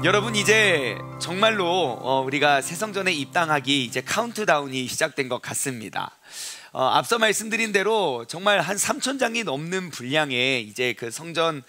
여러분, 이제 정말로 우리가 새성전에 입당하기 이제 카운트다운이 시작된 것 같습니다. 앞서 말씀드린 대로 정말 한 3,000장이 넘는 분량의 이제 그 성전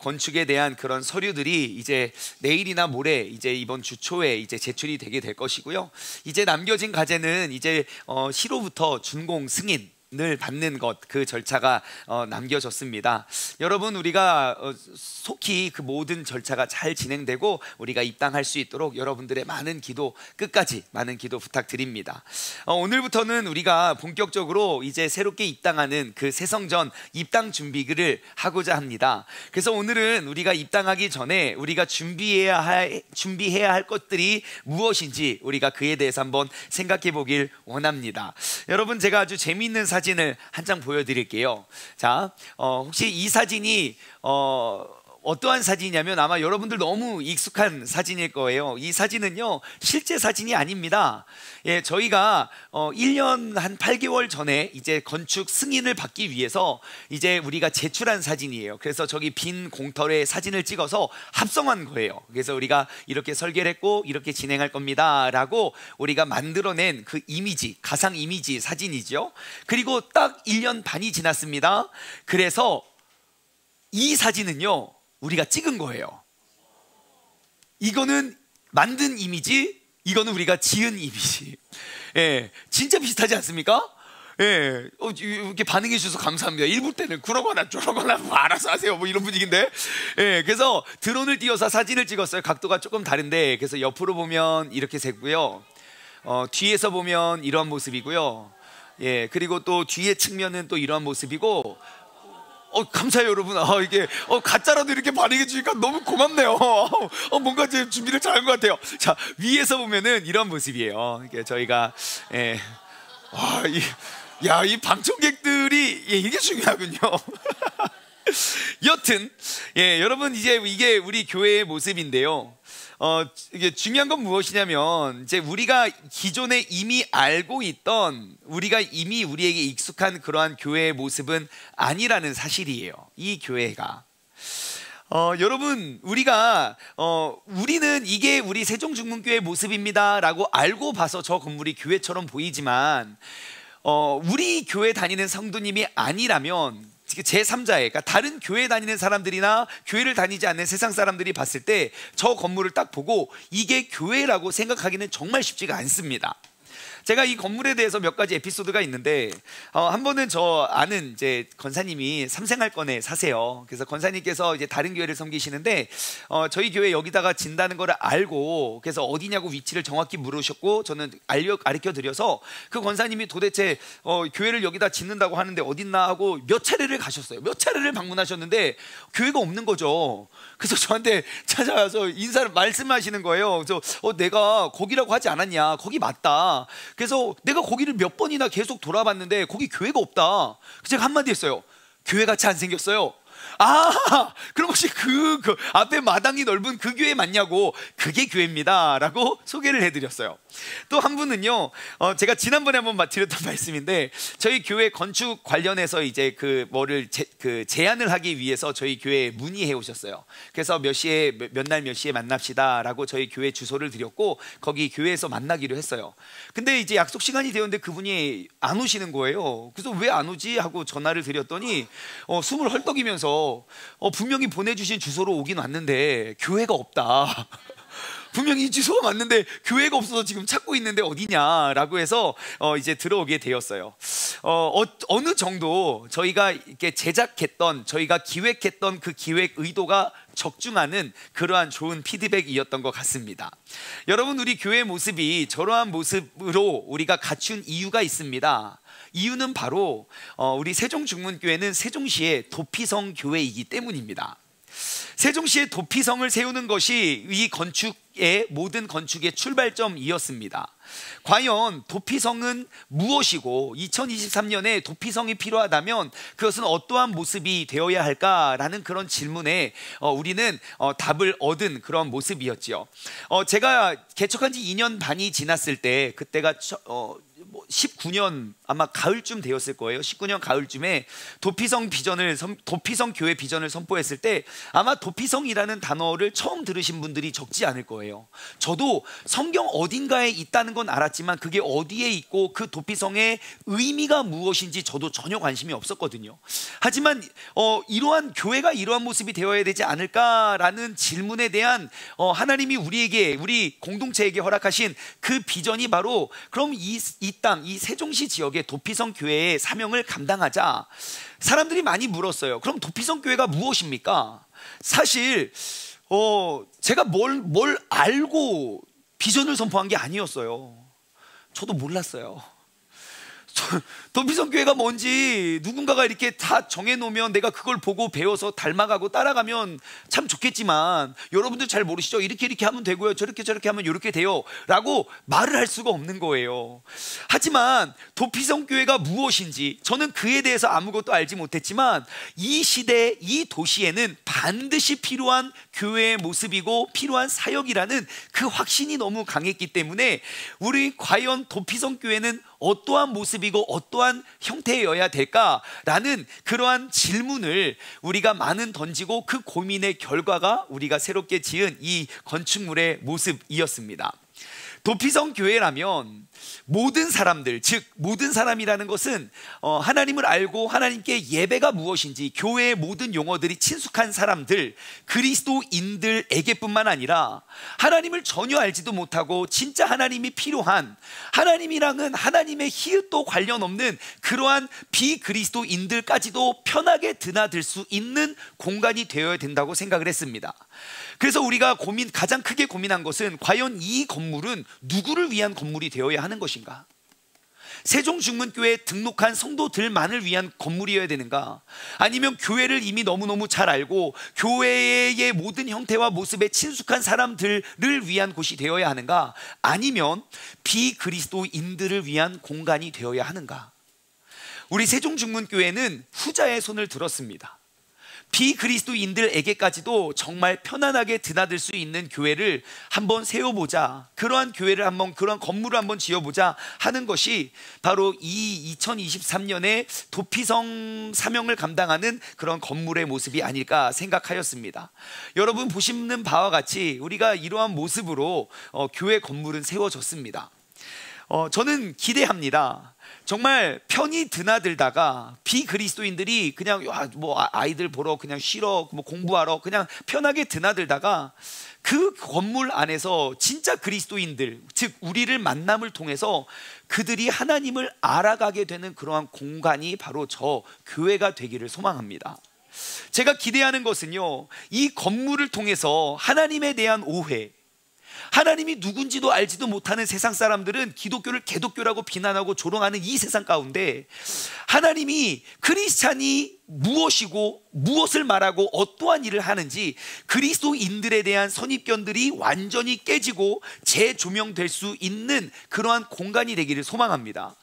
건축에 대한 그런 서류들이 이제 내일이나 모레 이제 이번 주 초에 이제 제출이 되게 될 것이고요. 이제 남겨진 과제는 이제 시로부터 준공 승인 을 받는 것, 그 절차가 남겨졌습니다. 여러분, 우리가 속히 그 모든 절차가 잘 진행되고 우리가 입당할 수 있도록 여러분들의 많은 기도, 끝까지 많은 기도 부탁드립니다. 오늘부터는 우리가 본격적으로 이제 새롭게 입당하는 그 새성전 입당 준비를 하고자 합니다. 그래서 오늘은 우리가 입당하기 전에 우리가 준비해야 할 것들이 무엇인지 우리가 그에 대해서 한번 생각해 보길 원합니다. 여러분, 제가 아주 재미있는 사진을 한 장 보여드릴게요. 자, 혹시 이 사진이 어떠한 사진이냐면 아마 여러분들 너무 익숙한 사진일 거예요. 이 사진은요, 실제 사진이 아닙니다. 예, 저희가 1년 한 8개월 전에 이제 건축 승인을 받기 위해서 이제 우리가 제출한 사진이에요. 그래서 저기 빈 공터에 사진을 찍어서 합성한 거예요. 그래서 우리가 이렇게 설계를 했고 이렇게 진행할 겁니다 라고 우리가 만들어낸 그 이미지, 가상 이미지 사진이죠. 그리고 딱 1년 반이 지났습니다. 그래서 이 사진은요, 우리가 찍은 거예요. 이거는 만든 이미지, 이거는 우리가 지은 이미지. 예, 진짜 비슷하지 않습니까? 예, 이렇게 반응해 주셔서 감사합니다. 일부 때는 그러거나 저러거나 뭐 알아서 하세요, 뭐 이런 분위기인데. 예, 그래서 드론을 띄워서 사진을 찍었어요. 각도가 조금 다른데, 그래서 옆으로 보면 이렇게 세고요, 뒤에서 보면 이러한 모습이고요. 예, 그리고 또 뒤에 측면은 또 이러한 모습이고. 감사해요, 여러분. 이게 가짜라도 이렇게 반응해 주니까 너무 고맙네요. 뭔가 제 준비를 잘한 것 같아요. 자, 위에서 보면은 이런 모습이에요. 이게 저희가 이 방청객들이 이게 중요하군요. 여튼 여러분, 이제 이게 우리 교회의 모습인데요. 이게 중요한 건 무엇이냐면, 이제 우리가 기존에 이미 알고 있던, 우리가 이미 우리에게 익숙한 그러한 교회의 모습은 아니라는 사실이에요. 이 교회가 여러분, 우리는 이게 우리 세종중문교회 모습입니다 라고 알고 봐서 저 건물이 교회처럼 보이지만, 우리 교회 다니는 성도님이 아니라면 제3자에, 그러니까 다른 교회 다니는 사람들이나 교회를 다니지 않는 세상 사람들이 봤을 때 저 건물을 딱 보고 이게 교회라고 생각하기는 정말 쉽지가 않습니다. 제가 이 건물에 대해서 몇 가지 에피소드가 있는데, 한 번은 저 아는 이제 권사님이 삼생할권에 사세요. 그래서 권사님께서 이제 다른 교회를 섬기시는데, 저희 교회 여기다가 진다는 걸 알고, 그래서 어디냐고 위치를 정확히 물으셨고, 저는 가르쳐 드려서 그 권사님이 도대체 교회를 여기다 짓는다고 하는데 어딨나 하고 몇 차례를 가셨어요. 몇 차례를 방문하셨는데 교회가 없는 거죠. 그래서 저한테 찾아와서 말씀하시는 거예요. 그래서 내가 거기라고 하지 않았냐? 거기 맞다. 그래서 내가 거기를 몇 번이나 계속 돌아봤는데 거기 교회가 없다. 제가 한마디 했어요. 교회같이 안 생겼어요. 그럼 혹시 그 앞에 마당이 넓은 그 교회 맞냐고. 그게 교회입니다 라고 소개를 해드렸어요. 또 한 분은요, 제가 지난번에 한번 드렸던 말씀인데, 저희 교회 건축 관련해서 이제 제안을 하기 위해서 저희 교회에 문의해 오셨어요. 그래서 몇 날 몇 시에 만납시다 라고 저희 교회 주소를 드렸고, 거기 교회에서 만나기로 했어요. 근데 이제 약속 시간이 되었는데 그분이 안 오시는 거예요. 그래서 왜 안 오지 하고 전화를 드렸더니 숨을 헐떡이면서 분명히 보내주신 주소로 오긴 왔는데 교회가 없다. 분명히 이 주소가 맞는데 교회가 없어서 지금 찾고 있는데 어디냐라고 해서 이제 들어오게 되었어요. 어느 정도 저희가 이렇게 제작했던, 저희가 기획했던 그 기획 의도가 적중하는 그러한 좋은 피드백이었던 것 같습니다. 여러분, 우리 교회 모습이 저러한 모습으로 우리가 갖춘 이유가 있습니다. 이유는 바로 우리 세종중문교회는 세종시의 도피성 교회이기 때문입니다. 세종시의 도피성을 세우는 것이 이 모든 건축의 출발점이었습니다. 과연 도피성은 무엇이고 2023년에 도피성이 필요하다면 그것은 어떠한 모습이 되어야 할까라는 그런 질문에 우리는 답을 얻은 그런 모습이었죠. 제가 개척한 지 2년 반이 지났을 때, 그때가 19년 아마 가을쯤 되었을 거예요. 19년 가을쯤에 도피성 교회 비전을 선포했을 때 아마 도피성이라는 단어를 처음 들으신 분들이 적지 않을 거예요. 저도 성경 어딘가에 있다는 건 알았지만 그게 어디에 있고 그 도피성의 의미가 무엇인지 저도 전혀 관심이 없었거든요. 하지만 이러한 교회가 이러한 모습이 되어야 되지 않을까라는 질문에 대한 하나님이 우리 공동체에게 허락하신 그 비전이 바로 그럼 이 땅, 이 세종시 지역의 도피성 교회의 사명을 감당하자. 사람들이 많이 물었어요. 그럼 도피성 교회가 무엇입니까? 사실 제가 뭘 알고 비전을 선포한 게 아니었어요. 저도 몰랐어요. 도피성 교회가 뭔지 누군가가 이렇게 다 정해놓으면 내가 그걸 보고 배워서 닮아가고 따라가면 참 좋겠지만, 여러분들 잘 모르시죠? 이렇게 하면 되고요, 저렇게 하면 이렇게 돼요 라고 말을 할 수가 없는 거예요. 하지만 도피성 교회가 무엇인지 저는 그에 대해서 아무것도 알지 못했지만, 이 시대, 이 도시에는 반드시 필요한 교회의 모습이고 필요한 사역이라는 그 확신이 너무 강했기 때문에, 우리 과연 도피성 교회는 어떠한 모습이고 어떠한 형태여야 될까라는 그러한 질문을 우리가 많은 던지고, 그 고민의 결과가 우리가 새롭게 지은 이 건축물의 모습이었습니다. 도피성 교회라면 모든 사람들, 즉 모든 사람이라는 것은 하나님을 알고 하나님께 예배가 무엇인지 교회의 모든 용어들이 친숙한 사람들, 그리스도인들에게뿐만 아니라 하나님을 전혀 알지도 못하고 진짜 하나님이 필요한, 하나님이랑은 하나님의 히읗도 관련 없는 그러한 비그리스도인들까지도 편하게 드나들 수 있는 공간이 되어야 된다고 생각을 했습니다. 그래서 우리가 가장 크게 고민한 것은, 과연 이 건물은 누구를 위한 건물이 되어야 하는 것인가? 세종중문교회에 등록한 성도들만을 위한 건물이어야 되는가? 아니면 교회를 이미 너무너무 잘 알고 교회의 모든 형태와 모습에 친숙한 사람들을 위한 곳이 되어야 하는가? 아니면 비그리스도인들을 위한 공간이 되어야 하는가? 우리 세종중문교회는 후자의 손을 들었습니다. 비그리스도인들에게까지도 정말 편안하게 드나들 수 있는 교회를 한번 세워보자, 그러한 교회를 그러한 건물을 한번 지어보자 하는 것이 바로 이 2023년에 도피성 사명을 감당하는 그런 건물의 모습이 아닐까 생각하였습니다. 여러분 보시는 바와 같이 우리가 이러한 모습으로 교회 건물은 세워졌습니다. 저는 기대합니다. 정말 편히 드나들다가 비그리스도인들이 그냥 아이들 보러 그냥 쉬러 공부하러 그냥 편하게 드나들다가 그 건물 안에서 진짜 그리스도인들, 즉 우리를 만남을 통해서 그들이 하나님을 알아가게 되는 그러한 공간이 바로 저 교회가 되기를 소망합니다. 제가 기대하는 것은요, 이 건물을 통해서 하나님에 대한 오해, 하나님이 누군지도 알지도 못하는 세상 사람들은 기독교를 개독교라고 비난하고 조롱하는 이 세상 가운데, 하나님이 크리스찬이 무엇이고 무엇을 말하고 어떠한 일을 하는지 그리스도인들에 대한 선입견들이 완전히 깨지고 재조명될 수 있는 그러한 공간이 되기를 소망합니다.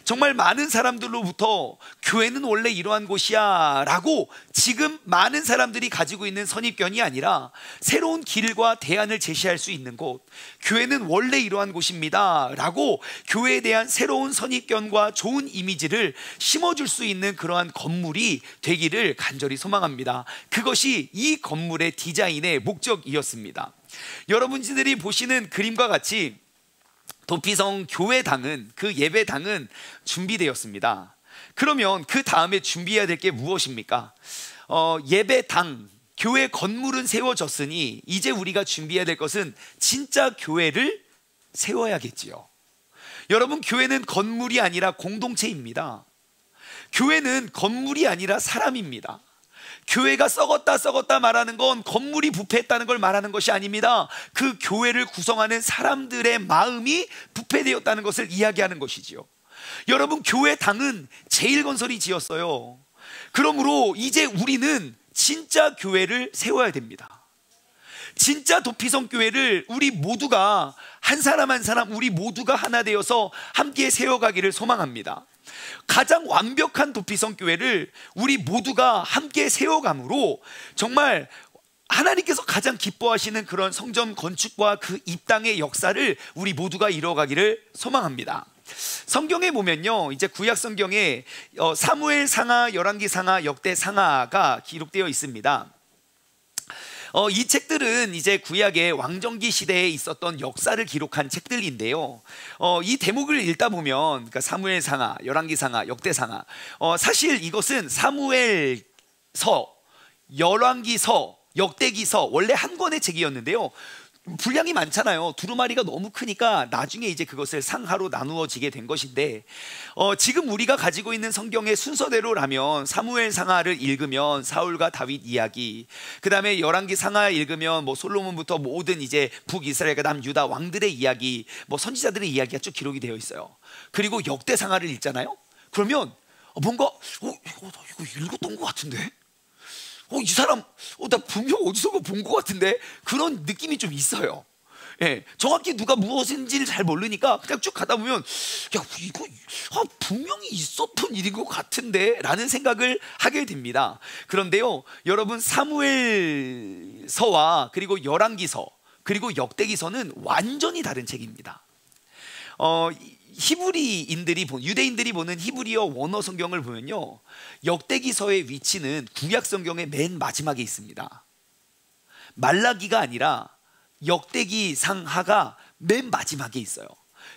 정말 많은 사람들로부터 교회는 원래 이러한 곳이야 라고 지금 많은 사람들이 가지고 있는 선입견이 아니라, 새로운 길과 대안을 제시할 수 있는 곳, 교회는 원래 이러한 곳입니다 라고 교회에 대한 새로운 선입견과 좋은 이미지를 심어줄 수 있는 그러한 건물이 되기를 간절히 소망합니다. 그것이 이 건물의 디자인의 목적이었습니다. 여러분들이 보시는 그림과 같이 도피성 교회당은, 그 예배당은 준비되었습니다. 그러면 그 다음에 준비해야 될 게 무엇입니까? 예배당, 교회 건물은 세워졌으니 이제 우리가 준비해야 될 것은 진짜 교회를 세워야겠지요. 여러분, 교회는 건물이 아니라 공동체입니다. 교회는 건물이 아니라 사람입니다. 교회가 썩었다 말하는 건 건물이 부패했다는 걸 말하는 것이 아닙니다. 그 교회를 구성하는 사람들의 마음이 부패되었다는 것을 이야기하는 것이지요. 여러분, 교회당은 제일건설이 지었어요. 그러므로 이제 우리는 진짜 교회를 세워야 됩니다. 진짜 도피성 교회를 우리 모두가 한 사람 한 사람 우리 모두가 하나 되어서 함께 세워가기를 소망합니다. 가장 완벽한 도피성 교회를 우리 모두가 함께 세워감으로 정말 하나님께서 가장 기뻐하시는 그런 성전 건축과 그 이 땅의 역사를 우리 모두가 이뤄가기를 소망합니다. 성경에 보면요, 이제 구약 성경에 사무엘 상하, 열왕기 상하, 역대 상하가 기록되어 있습니다. 이 책들은 이제 구약의 왕정기 시대에 있었던 역사를 기록한 책들인데요. 이 대목을 읽다 보면, 그러니까 사무엘 상하, 열왕기 상하, 역대 상하, 사실 이것은 사무엘서, 열왕기서, 역대기서 원래 한 권의 책이었는데요. 분량이 많잖아요. 두루마리가 너무 크니까 나중에 이제 그것을 상하로 나누어지게 된 것인데, 지금 우리가 가지고 있는 성경의 순서대로라면 사무엘 상하를 읽으면 사울과 다윗 이야기, 그 다음에 열왕기 상하 읽으면 뭐 솔로몬부터 모든 이제 북이스라엘과 남유다 왕들의 이야기, 뭐 선지자들의 이야기가 쭉 기록이 되어 있어요. 그리고 역대 상하를 읽잖아요. 그러면 뭔가 이거 읽었던 것 같은데, 이 사람, 나 분명 어디서 본 것 같은데, 그런 느낌이 좀 있어요. 예, 정확히 누가 무엇인지를 잘 모르니까 그냥 쭉 가다 보면, 야, 이거 분명히 있었던 일인 것 같은데 라는 생각을 하게 됩니다. 그런데요, 여러분, 사무엘서와 그리고 열왕기서 그리고 역대기서는 완전히 다른 책입니다. 유대인들이 보는 히브리어 원어 성경을 보면요, 역대기서의 위치는 구약 성경의 맨 마지막에 있습니다. 말라기가 아니라 역대기 상하가 맨 마지막에 있어요.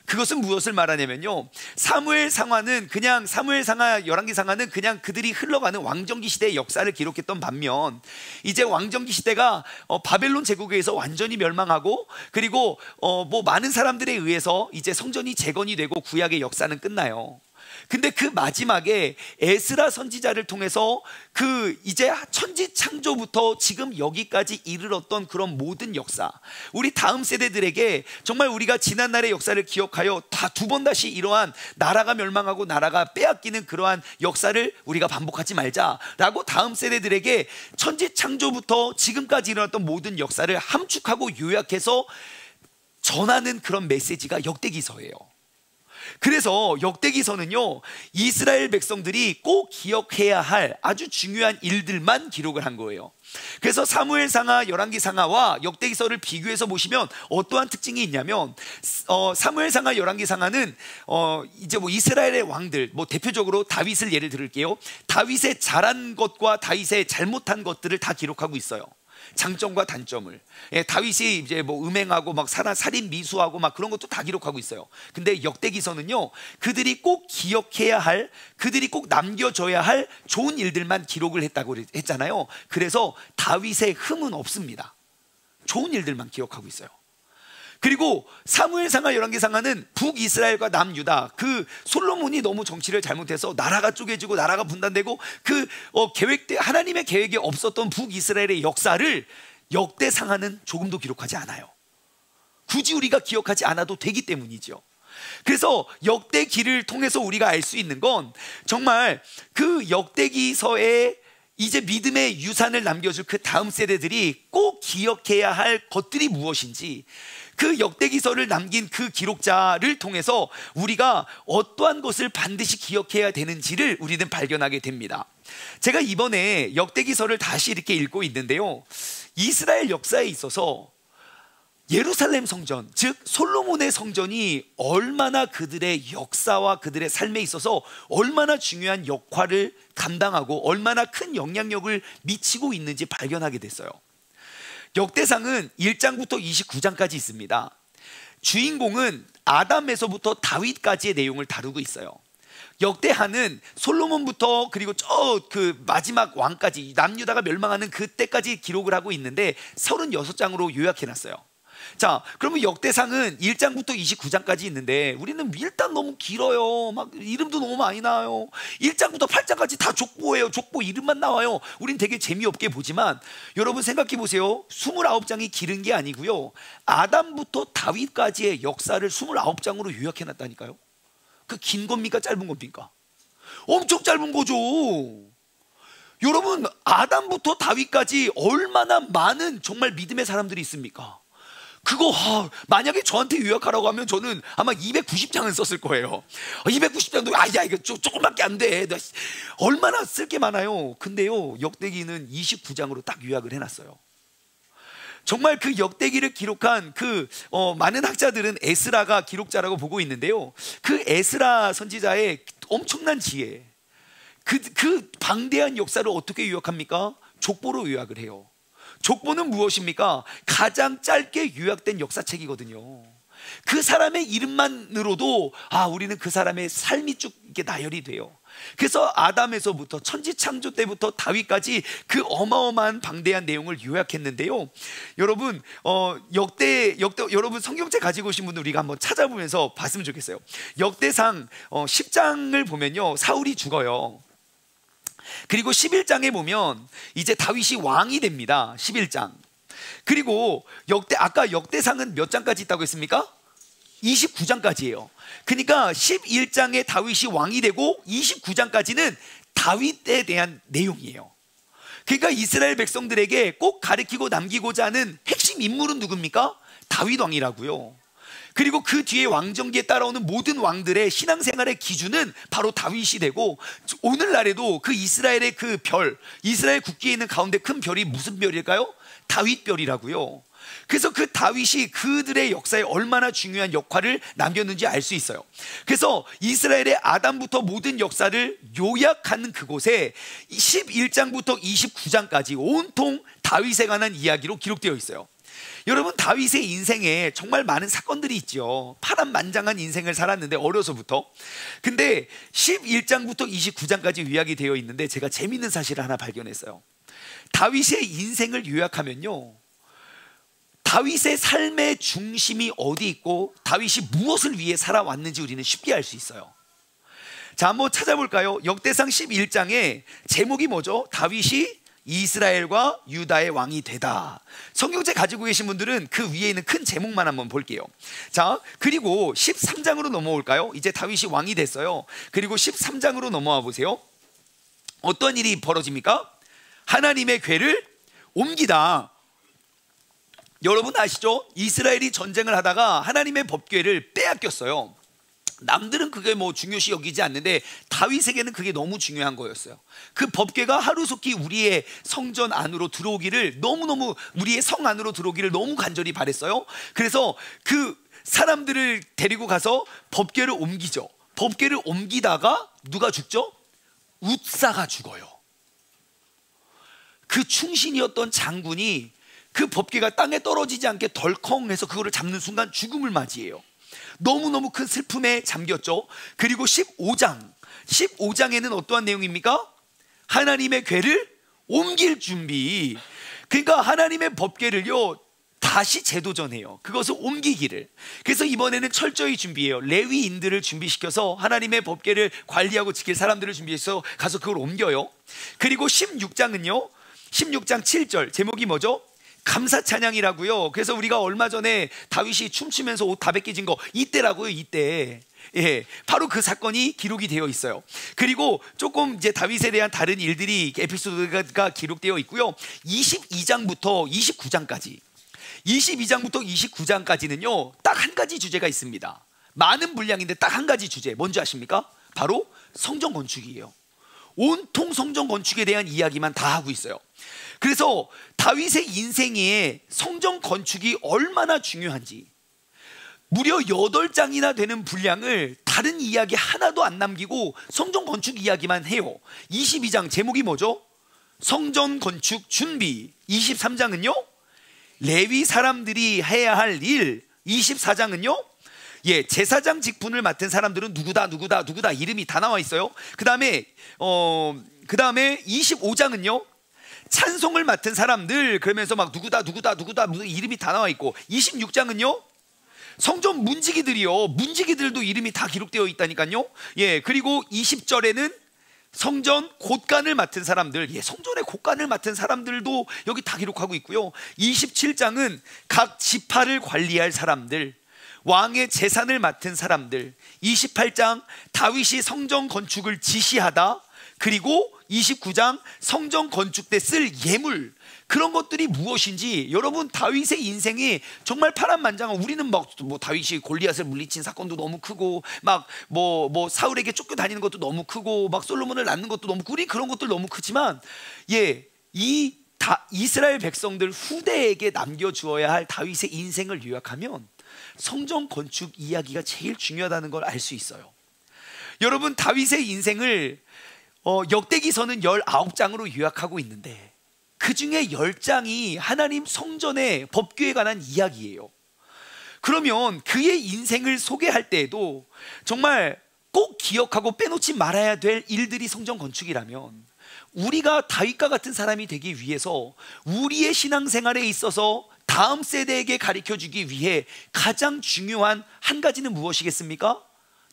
그것은 무엇을 말하냐면요, 사무엘 상하는 그냥 사무엘 상하, 열왕기 상하는 그냥 그들이 흘러가는 왕정기 시대의 역사를 기록했던 반면, 이제 왕정기 시대가 바벨론 제국에 의해서 완전히 멸망하고, 그리고 뭐 많은 사람들에 의해서 이제 성전이 재건이 되고 구약의 역사는 끝나요. 근데 그 마지막에 에스라 선지자를 통해서 그 이제 천지 창조부터 지금 여기까지 이르렀던 그런 모든 역사, 우리 다음 세대들에게 정말 우리가 지난날의 역사를 기억하여 다 두 번 다시 이러한 나라가 멸망하고 나라가 빼앗기는 그러한 역사를 우리가 반복하지 말자라고 다음 세대들에게 천지 창조부터 지금까지 일어났던 모든 역사를 함축하고 요약해서 전하는 그런 메시지가 역대기서예요. 그래서 역대기서는요, 이스라엘 백성들이 꼭 기억해야 할 아주 중요한 일들만 기록을 한 거예요. 그래서 사무엘 상하, 열왕기 상하와 역대기서를 비교해서 보시면 어떠한 특징이 있냐면, 사무엘 상하, 열왕기 상하는 이제 뭐 이스라엘의 왕들, 뭐 대표적으로 다윗을 예를 들을게요. 다윗의 잘한 것과 다윗의 잘못한 것들을 다 기록하고 있어요. 장점과 단점을. 다윗이 이제 뭐 음행하고 막 살인 미수하고 막 그런 것도 다 기록하고 있어요. 근데 역대기서는요, 그들이 꼭 기억해야 할, 그들이 꼭 남겨줘야 할 좋은 일들만 기록을 했다고 했잖아요. 그래서 다윗의 흠은 없습니다. 좋은 일들만 기억하고 있어요. 그리고 사무엘 상하, 열왕기 상하는 북이스라엘과 남유다, 그 솔로몬이 너무 정치를 잘못해서 나라가 쪼개지고 나라가 분단되고 그 하나님의 계획에 없었던 북이스라엘의 역사를 역대 상하는 조금도 기록하지 않아요. 굳이 우리가 기억하지 않아도 되기 때문이죠. 그래서 역대기를 통해서 우리가 알 수 있는 건, 정말 그 역대기서에 이제 믿음의 유산을 남겨줄 그 다음 세대들이 꼭 기억해야 할 것들이 무엇인지, 그 역대기서를 남긴 그 기록자를 통해서 우리가 어떠한 것을 반드시 기억해야 되는지를 우리는 발견하게 됩니다. 제가 이번에 역대기서를 다시 이렇게 읽고 있는데요, 이스라엘 역사에 있어서 예루살렘 성전, 즉 솔로몬의 성전이 얼마나 그들의 역사와 그들의 삶에 있어서 얼마나 중요한 역할을 감당하고 얼마나 큰 영향력을 미치고 있는지 발견하게 됐어요. 역대상은 1장부터 29장까지 있습니다. 주인공은 아담에서부터 다윗까지의 내용을 다루고 있어요. 역대하는 솔로몬부터 그리고 그 마지막 왕까지, 남유다가 멸망하는 그때까지 기록을 하고 있는데 36장으로 요약해놨어요. 자, 그러면 역대상은 1장부터 29장까지 있는데 우리는 일단 너무 길어요. 막 이름도 너무 많이 나와요. 1장부터 8장까지 다 족보예요. 족보 이름만 나와요. 우린 되게 재미없게 보지만, 여러분 생각해 보세요. 29장이 기른 게 아니고요, 아담부터 다윗까지의 역사를 29장으로 요약해놨다니까요. 그 긴 겁니까 짧은 겁니까? 엄청 짧은 거죠. 여러분, 아담부터 다윗까지 얼마나 많은 정말 믿음의 사람들이 있습니까? 그거 만약에 저한테 요약하라고 하면 저는 아마 290장은 썼을 거예요. 290장도 야 이거 조금밖에 안 돼. 얼마나 쓸 게 많아요. 근데요, 역대기는 29장으로 딱 요약을 해놨어요. 정말 그 역대기를 기록한 많은 학자들은 에스라가 기록자라고 보고 있는데요. 그 에스라 선지자의 엄청난 지혜, 그 방대한 역사를 어떻게 요약합니까? 족보로 요약을 해요. 족보는 무엇입니까? 가장 짧게 요약된 역사책이거든요. 그 사람의 이름만으로도 우리는 그 사람의 삶이 쭉 이렇게 나열이 돼요. 그래서 아담에서부터 천지창조 때부터 다윗까지 그 어마어마한 방대한 내용을 요약했는데요. 여러분 여러분 성경책 가지고 오신 분들 우리가 한번 찾아보면서 봤으면 좋겠어요. 역대상 10장을 보면요, 사울이 죽어요. 그리고 11장에 보면 이제 다윗이 왕이 됩니다. 11장. 그리고 아까 역대상은 몇 장까지 있다고 했습니까? 29장까지예요. 그러니까 11장에 다윗이 왕이 되고 29장까지는 다윗에 대한 내용이에요. 그러니까 이스라엘 백성들에게 꼭 가르치고 남기고자 하는 핵심 인물은 누굽니까? 다윗 왕이라고요. 그리고 그 뒤에 왕정기에 따라오는 모든 왕들의 신앙생활의 기준은 바로 다윗이 되고, 오늘날에도 그 이스라엘의 그 별, 이스라엘 국기에 있는 가운데 큰 별이 무슨 별일까요? 다윗별이라고요. 그래서 그 다윗이 그들의 역사에 얼마나 중요한 역할을 남겼는지 알 수 있어요. 그래서 이스라엘의 아담부터 모든 역사를 요약하는 그곳에 11장부터 29장까지 온통 다윗에 관한 이야기로 기록되어 있어요. 여러분, 다윗의 인생에 정말 많은 사건들이 있죠. 파란만장한 인생을 살았는데, 어려서부터. 근데 11장부터 29장까지 요약이 되어 있는데, 제가 재밌는 사실을 하나 발견했어요. 다윗의 인생을 요약하면요, 다윗의 삶의 중심이 어디 있고 다윗이 무엇을 위해 살아왔는지 우리는 쉽게 알 수 있어요. 자, 한번 찾아볼까요? 역대상 11장의 제목이 뭐죠? 다윗이 이스라엘과 유다의 왕이 되다. 성경책 가지고 계신 분들은 그 위에 있는 큰 제목만 한번 볼게요. 자, 그리고 13장으로 넘어올까요? 이제 다윗이 왕이 됐어요. 그리고 13장으로 넘어와 보세요. 어떤 일이 벌어집니까? 하나님의 궤를 옮기다. 여러분 아시죠? 이스라엘이 전쟁을 하다가 하나님의 법궤를 빼앗겼어요. 남들은 그게 뭐 중요시 여기지 않는데 다윗에게는 그게 너무 중요한 거였어요. 그 법궤가 하루속히 우리의 성전 안으로 들어오기를, 너무너무 우리의 성 안으로 들어오기를 너무 간절히 바랬어요. 그래서 그 사람들을 데리고 가서 법궤를 옮기죠. 법궤를 옮기다가 누가 죽죠? 웃사가 죽어요. 그 충신이었던 장군이 그 법궤가 땅에 떨어지지 않게 덜컹해서 그거를 잡는 순간 죽음을 맞이해요. 너무너무 큰 슬픔에 잠겼죠. 그리고 15장에는 어떠한 내용입니까? 하나님의 궤를 옮길 준비. 그러니까 하나님의 법궤를요 다시 재도전해요. 그것을 옮기기를. 그래서 이번에는 철저히 준비해요. 레위인들을 준비시켜서 하나님의 법궤를 관리하고 지킬 사람들을 준비해서 가서 그걸 옮겨요. 그리고 16장은요 16장 7절 제목이 뭐죠? 감사 찬양이라고요. 그래서 우리가 얼마 전에 다윗이 춤추면서 옷 다 벗겨진 거, 이때라고요. 이때. 예, 바로 그 사건이 기록이 되어 있어요. 그리고 조금 이제 다윗에 대한 다른 일들이, 에피소드가 기록되어 있고요. 22장부터 29장까지 22장부터 29장까지는요 딱 한 가지 주제가 있습니다. 많은 분량인데 딱 한 가지 주제, 뭔지 아십니까? 바로 성전 건축이에요. 온통 성전 건축에 대한 이야기만 다 하고 있어요. 그래서 다윗의 인생에 성전 건축이 얼마나 중요한지, 무려 8장이나 되는 분량을 다른 이야기 하나도 안 남기고 성전 건축 이야기만 해요. 22장 제목이 뭐죠? 성전 건축 준비. 23장은요 레위 사람들이 해야 할 일. 24장은요 제사장 직분을 맡은 사람들은 누구다 이름이 다 나와 있어요. 그 다음에 25장은요 찬송을 맡은 사람들, 그러면서 막 누구다 이름이 다 나와 있고, 26장은요 성전 문지기들도 이름이 다 기록되어 있다니까요. 그리고 20절에는 성전 곳간을 맡은 사람들, 성전의 곳간을 맡은 사람들도 여기 다 기록하고 있고요. 27장은 각 지파를 관리할 사람들, 왕의 재산을 맡은 사람들. 28장 다윗이 성전 건축을 지시하다. 그리고 29장 성전 건축 때 쓸 예물, 그런 것들이 무엇인지. 여러분, 다윗의 인생이 정말 파란만장한, 우리는 막 뭐 다윗이 골리앗을 물리친 사건도 너무 크고, 막 뭐 사울에게 쫓겨다니는 것도 너무 크고, 막 솔로몬을 낳는 것도 너무 크고, 우리 그런 것들 너무 크지만 이 이스라엘 백성들 후대에게 남겨주어야 할 다윗의 인생을 요약하면 성전 건축 이야기가 제일 중요하다는 걸 알 수 있어요. 여러분, 다윗의 인생을 역대기서는 19장으로 요약하고 있는데 그 중에 10장이 하나님 성전의 법궤에 관한 이야기예요. 그러면 그의 인생을 소개할 때에도 정말 꼭 기억하고 빼놓지 말아야 될 일들이 성전 건축이라면, 우리가 다윗과 같은 사람이 되기 위해서 우리의 신앙생활에 있어서 다음 세대에게 가르쳐주기 위해 가장 중요한 한 가지는 무엇이겠습니까?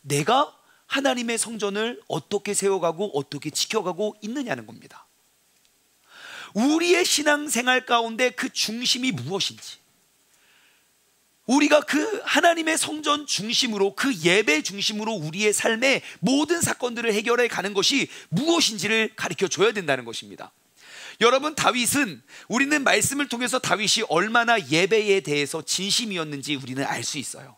내가 하나님의 성전을 어떻게 세워가고 어떻게 지켜가고 있느냐는 겁니다. 우리의 신앙생활 가운데 그 중심이 무엇인지, 우리가 그 하나님의 성전 중심으로, 그 예배 중심으로 우리의 삶의 모든 사건들을 해결해 가는 것이 무엇인지를 가르쳐 줘야 된다는 것입니다. 여러분, 우리는 말씀을 통해서 다윗이 얼마나 예배에 대해서 진심이었는지 우리는 알 수 있어요.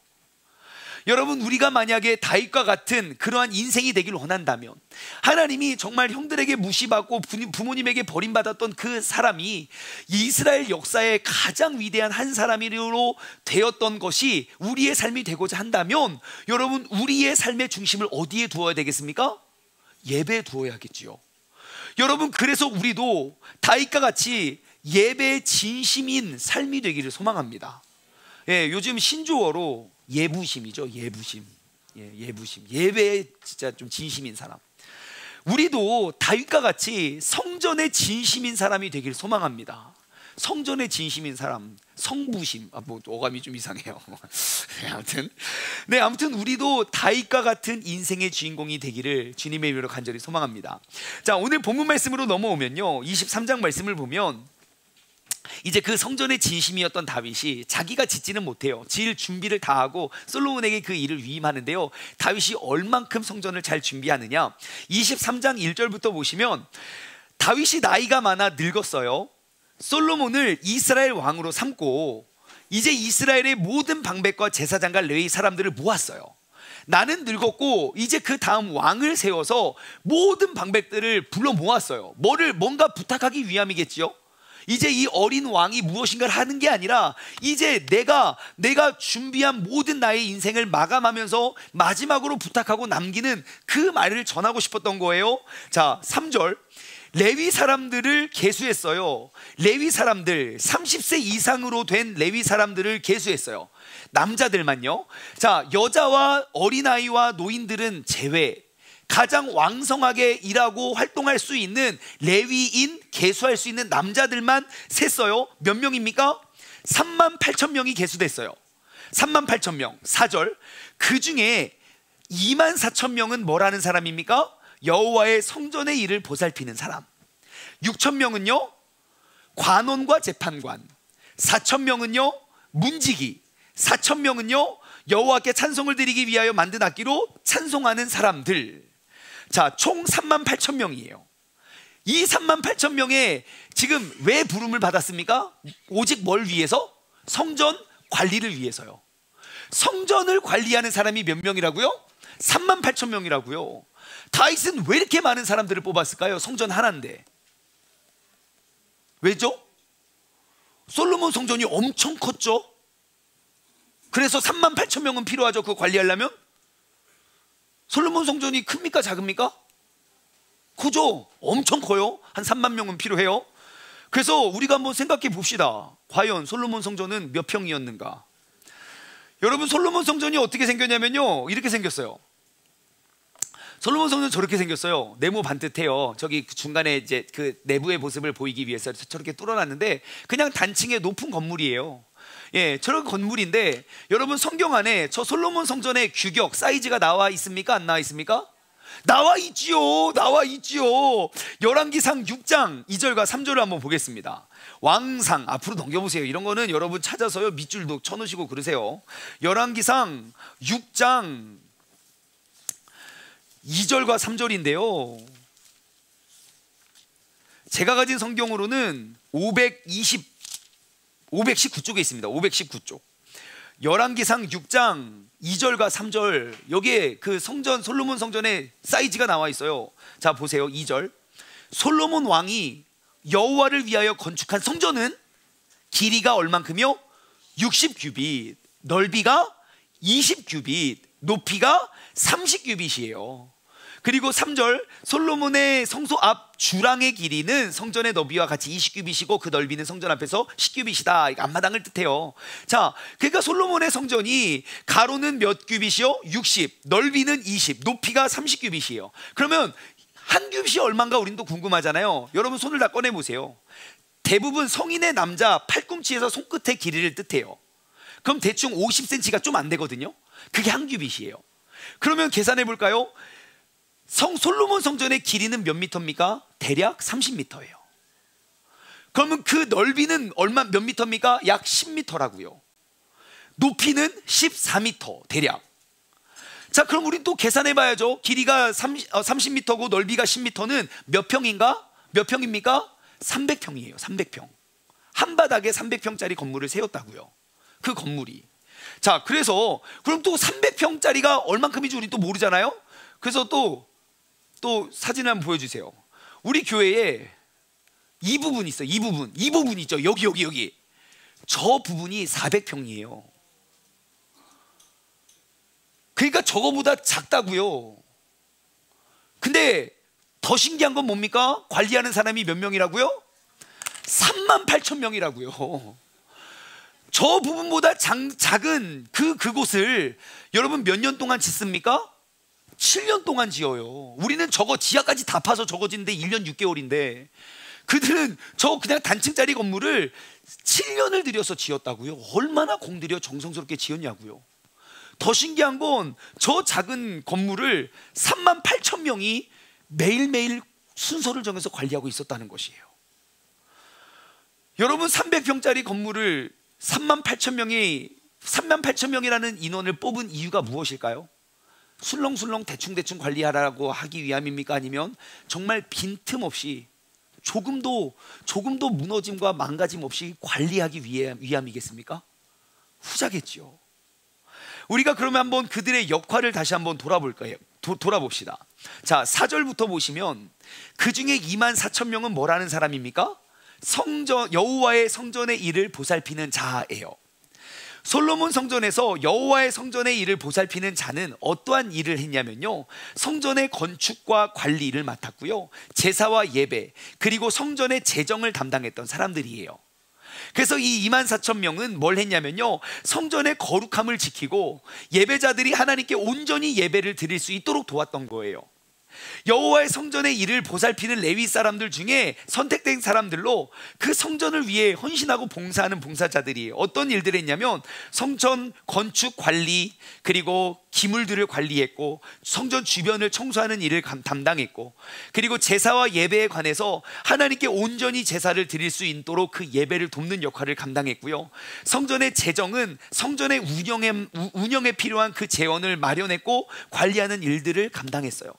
여러분, 우리가 만약에 다윗과 같은 그러한 인생이 되길 원한다면, 하나님이 정말 형들에게 무시받고 부모님에게 버림받았던 그 사람이 이스라엘 역사의 가장 위대한 한 사람으로 되었던 것이 우리의 삶이 되고자 한다면, 여러분, 우리의 삶의 중심을 어디에 두어야 되겠습니까? 예배에 두어야겠지요. 여러분, 그래서 우리도 다윗과 같이 예배의 진심인 삶이 되기를 소망합니다. 요즘 신조어로 예부심이죠. 예부심. 예부심. 예배에 진짜 좀 진심인 사람. 우리도 다윗과 같이 성전의 진심인 사람이 되길 소망합니다. 성전의 진심인 사람, 성부심. 어감이 좀 이상해요. 아무튼 우리도 다윗과 같은 인생의 주인공이 되기를 주님의 이름으로 간절히 소망합니다. 자, 오늘 본문 말씀으로 넘어오면요, 23장 말씀을 보면 이제 그 성전의 진심이었던 다윗이 자기가 짓지는 못해요. 지을 준비를 다 하고 솔로몬에게 그 일을 위임하는데요, 다윗이 얼만큼 성전을 잘 준비하느냐, 23장 1절부터 보시면 다윗이 나이가 많아 늙었어요. 솔로몬을 이스라엘 왕으로 삼고 이제 이스라엘의 모든 방백과 제사장과 레위 사람들을 모았어요. 나는 늙었고 이제 그 다음 왕을 세워서 모든 방백들을 불러 모았어요. 뭔가 부탁하기 위함이겠지요. 이제 이 어린 왕이 무엇인가를 하는 게 아니라 이제 내가 준비한 모든 나의 인생을 마감하면서 마지막으로 부탁하고 남기는 그 말을 전하고 싶었던 거예요. 자, 3절. 레위 사람들을 계수했어요. 레위 사람들, 30세 이상으로 된 레위 사람들을 계수했어요. 남자들만요. 자, 여자와 어린아이와 노인들은 제외. 가장 왕성하게 일하고 활동할 수 있는 레위인, 계수할 수 있는 남자들만 셌어요. 몇 명입니까? 38,000명이 계수됐어요. 38,000명. 4절. 그 중에 24,000명은 뭐라는 사람입니까? 여호와의 성전의 일을 보살피는 사람. 6,000명은요 관원과 재판관. 4,000명은요 문지기. 4,000명은요 여호와께 찬송을 드리기 위하여 만든 악기로 찬송하는 사람들. 자, 총 38,000명이에요. 이 38,000명에 지금 왜 부름을 받았습니까? 오직 뭘 위해서? 성전 관리를 위해서요. 성전을 관리하는 사람이 몇 명이라고요? 38,000명이라고요. 다윗은 왜 이렇게 많은 사람들을 뽑았을까요? 성전 하나인데. 왜죠? 솔로몬 성전이 엄청 컸죠. 그래서 38,000명은 필요하죠. 그거 관리하려면. 솔로몬 성전이 큽니까 작습니까? 크죠? 엄청 커요. 한 3만 명은 필요해요. 그래서 우리가 한번 생각해 봅시다. 과연 솔로몬 성전은 몇 평이었는가? 여러분, 솔로몬 성전이 어떻게 생겼냐면요, 이렇게 생겼어요. 솔로몬 성전은 저렇게 생겼어요. 네모 반듯해요. 저기 중간에 이제 그 내부의 모습을 보이기 위해서 저렇게 뚫어놨는데 그냥 단층의 높은 건물이에요. 저런 건물인데, 여러분, 성경 안에 저 솔로몬 성전의 규격, 사이즈가 나와 있습니까? 안 나와 있습니까? 나와 있지요. 나와 있지요. 열왕기상 6장 2절과 3절을 한번 보겠습니다. 왕상, 앞으로 넘겨보세요. 이런 거는 여러분 찾아서요 밑줄도 쳐놓으시고 그러세요. 열왕기상 6장 2절과 3절인데요, 제가 가진 성경으로는 519쪽에 있습니다. 519쪽. 열왕기상 6장 2절과 3절, 여기에 그 성전, 솔로몬 성전의 사이즈가 나와 있어요. 자, 보세요. 2절. 솔로몬 왕이 여호와를 위하여 건축한 성전은 길이가 얼만큼이요? 60규빗, 넓이가 20규빗, 높이가 30규빗이에요. 그리고 3절, 솔로몬의 성소 앞 주랑의 길이는 성전의 너비와 같이 20규빗이고 그 넓이는 성전 앞에서 10규빗이다. 앞마당을 뜻해요. 자, 그러니까 솔로몬의 성전이 가로는 몇 규빗이요? 60, 넓이는 20, 높이가 30규빗이에요. 그러면 한 규빗이 얼마인가 우린 또 궁금하잖아요. 여러분 손을 다 꺼내보세요. 대부분 성인의 남자 팔꿈치에서 손끝의 길이를 뜻해요. 그럼 대충 50cm가 좀 안 되거든요. 그게 한 규빗이에요. 그러면 계산해 볼까요? 솔로몬 성전의 길이는 몇 미터입니까? 대략 30미터예요. 그러면 그 넓이는 몇 미터입니까? 약 10미터라고요. 높이는 14미터 대략. 자, 그럼 우리 또 계산해 봐야죠. 길이가 30미터고 넓이가 10미터는 몇 평인가? 몇 평입니까? 300평이에요. 300평. 한 바닥에 300평짜리 건물을 세웠다고요. 그 건물이. 자, 그래서 그럼 또 300평짜리가 얼만큼인지 우리 또 모르잖아요. 그래서 또 사진을 한번 보여주세요. 우리 교회에 이 부분 있어요. 이 부분 있죠. 여기 저 부분이 400평이에요. 그러니까 저거보다 작다고요. 근데 더 신기한 건 뭡니까? 관리하는 사람이 몇 명이라고요? 38,000명이라고요. 저 부분보다 작은 그곳을 여러분 몇 년 동안 짓습니까? 7년 동안 지어요. 우리는 저거 지하까지 다 파서 저거 짓는데 1년 6개월인데 그들은 저 그냥 단층짜리 건물을 7년을 들여서 지었다고요. 얼마나 공들여 정성스럽게 지었냐고요. 더 신기한 건 저 작은 건물을 38,000명이 매일매일 순서를 정해서 관리하고 있었다는 것이에요. 여러분 300평짜리 건물을 38,000명이라는 인원을 뽑은 이유가 무엇일까요? 술렁술렁 대충대충 관리하라고 하기 위함입니까? 아니면 정말 빈틈없이 조금도 무너짐과 망가짐 없이 관리하기 위함이겠습니까? 후자겠죠. 우리가 그러면 한번 그들의 역할을 다시 한번 돌아봅시다. 자, 4절부터 보시면 그 중에 24,000명은 뭐라는 사람입니까? 여호와의 성전의 일을 보살피는 자예요. 솔로몬 성전에서 여호와의 성전의 일을 보살피는 자는 어떠한 일을 했냐면요, 성전의 건축과 관리 일을 맡았고요, 제사와 예배 그리고 성전의 재정을 담당했던 사람들이에요. 그래서 이 24,000명은 뭘 했냐면요, 성전의 거룩함을 지키고 예배자들이 하나님께 온전히 예배를 드릴 수 있도록 도왔던 거예요. 여호와의 성전의 일을 보살피는 레위 사람들 중에 선택된 사람들로 그 성전을 위해 헌신하고 봉사하는 봉사자들이 어떤 일들을 했냐면 성전 건축 관리 그리고 기물들을 관리했고 성전 주변을 청소하는 일을 담당했고 그리고 제사와 예배에 관해서 하나님께 온전히 제사를 드릴 수 있도록 그 예배를 돕는 역할을 감당했고요, 성전의 재정은 성전의 운영에 필요한 그 재원을 마련했고 관리하는 일들을 감당했어요.